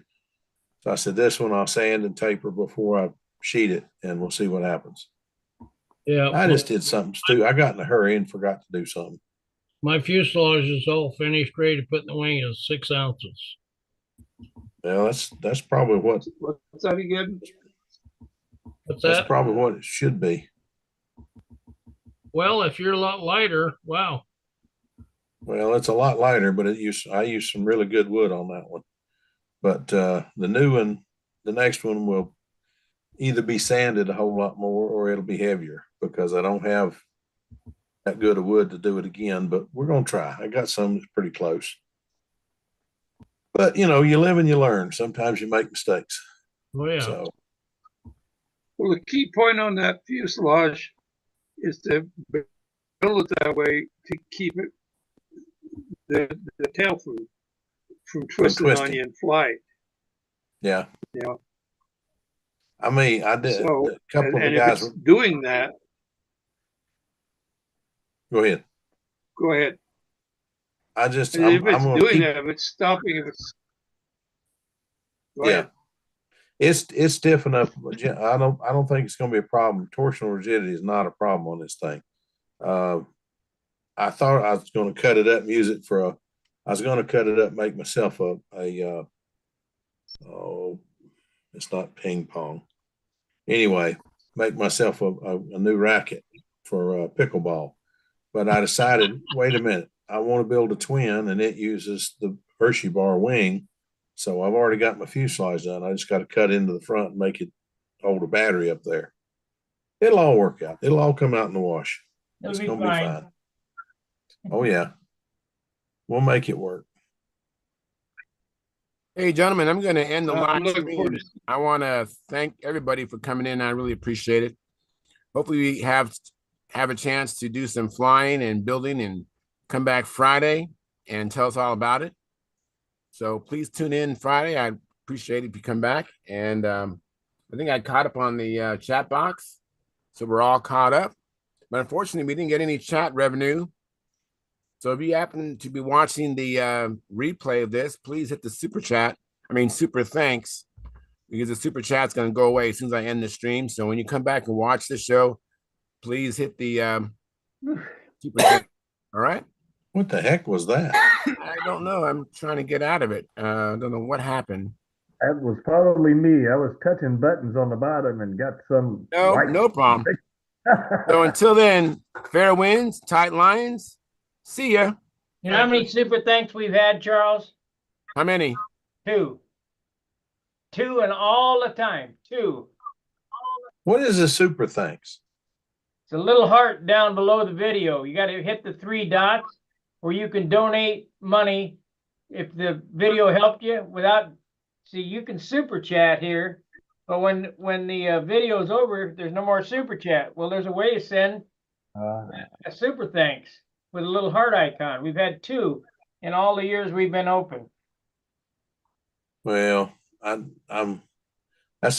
So I said, this one I'll sand and taper before I sheet it, and we'll see what happens. Yeah. I just did something stupid. I got in a hurry and forgot to do something. My fuselage is all finished, ready to put in the wing, is 6 ounces. Well, that's probably What's that again? What's that's that? probably what it should be. Well, if you're a lot lighter, wow. Well, it's a lot lighter, but I used some really good wood on that one. But the new one, the next one will either be sanded a whole lot more, or it'll be heavier, because I don't have that good of wood to do it again. But we're going to try. I got some that's pretty close. But, you live and you learn. Sometimes you make mistakes. Oh, yeah. So, Well, the key point on that fuselage is to build it that way to keep it the tail from twisting on you in flight. yeah. Yeah. I mean, I did So, a couple and of if guys. it's doing that, Go ahead. go ahead. I just, And if I'm it's going to doing keep. that, if it's stopping, if it's go Yeah. ahead. It's stiff enough. I don't think it's going to be a problem. Torsional rigidity is not a problem on this thing. I thought I was going to cut it up and use it make myself it's not ping pong. Anyway, make myself a new racket for pickleball. But I decided, wait a minute, I want to build a twin, and it uses the Hershey bar wing. So I've already got my fuselage done. I just got to cut into the front and make it hold a battery up there. It'll all work out. It'll all come out in the wash. It's going to be fine. Oh, yeah. We'll make it work. Hey, gentlemen, I'm going to end the I'm live looking forward stream. to. I want to thank everybody for coming in. I really appreciate it. Hopefully, we have a chance to do some flying and building and come back Friday and tell us all about it. So please tune in Friday. I'd appreciate it if you come back. And I think I caught up on the chat box. So we're all caught up. But unfortunately, we didn't get any chat revenue. So if you happen to be watching the replay of this, please hit the super chat. I mean, super thanks, because the super chat's going to go away as soon as I end the stream. So when you come back and watch the show, please hit the super chat. All right. What the heck was that? I don't know. I'm trying to get out of it. I don't know what happened. That was probably me. I was touching buttons on the bottom and got some. No problem. So until then, fair winds, tight lines. See ya. You know how many super thanks we've had, Charles? How many? 2. 2 and all the time. 2. What is a super thanks? It's a little heart down below the video. You got to hit the 3 dots where you can donate money if the video helped you without. See, you can super chat here, but when the video is over, there's no more super chat. Well, there's a way to send a super thanks with a little heart icon. We've had 2 in all the years we've been open. Well, I'm. That's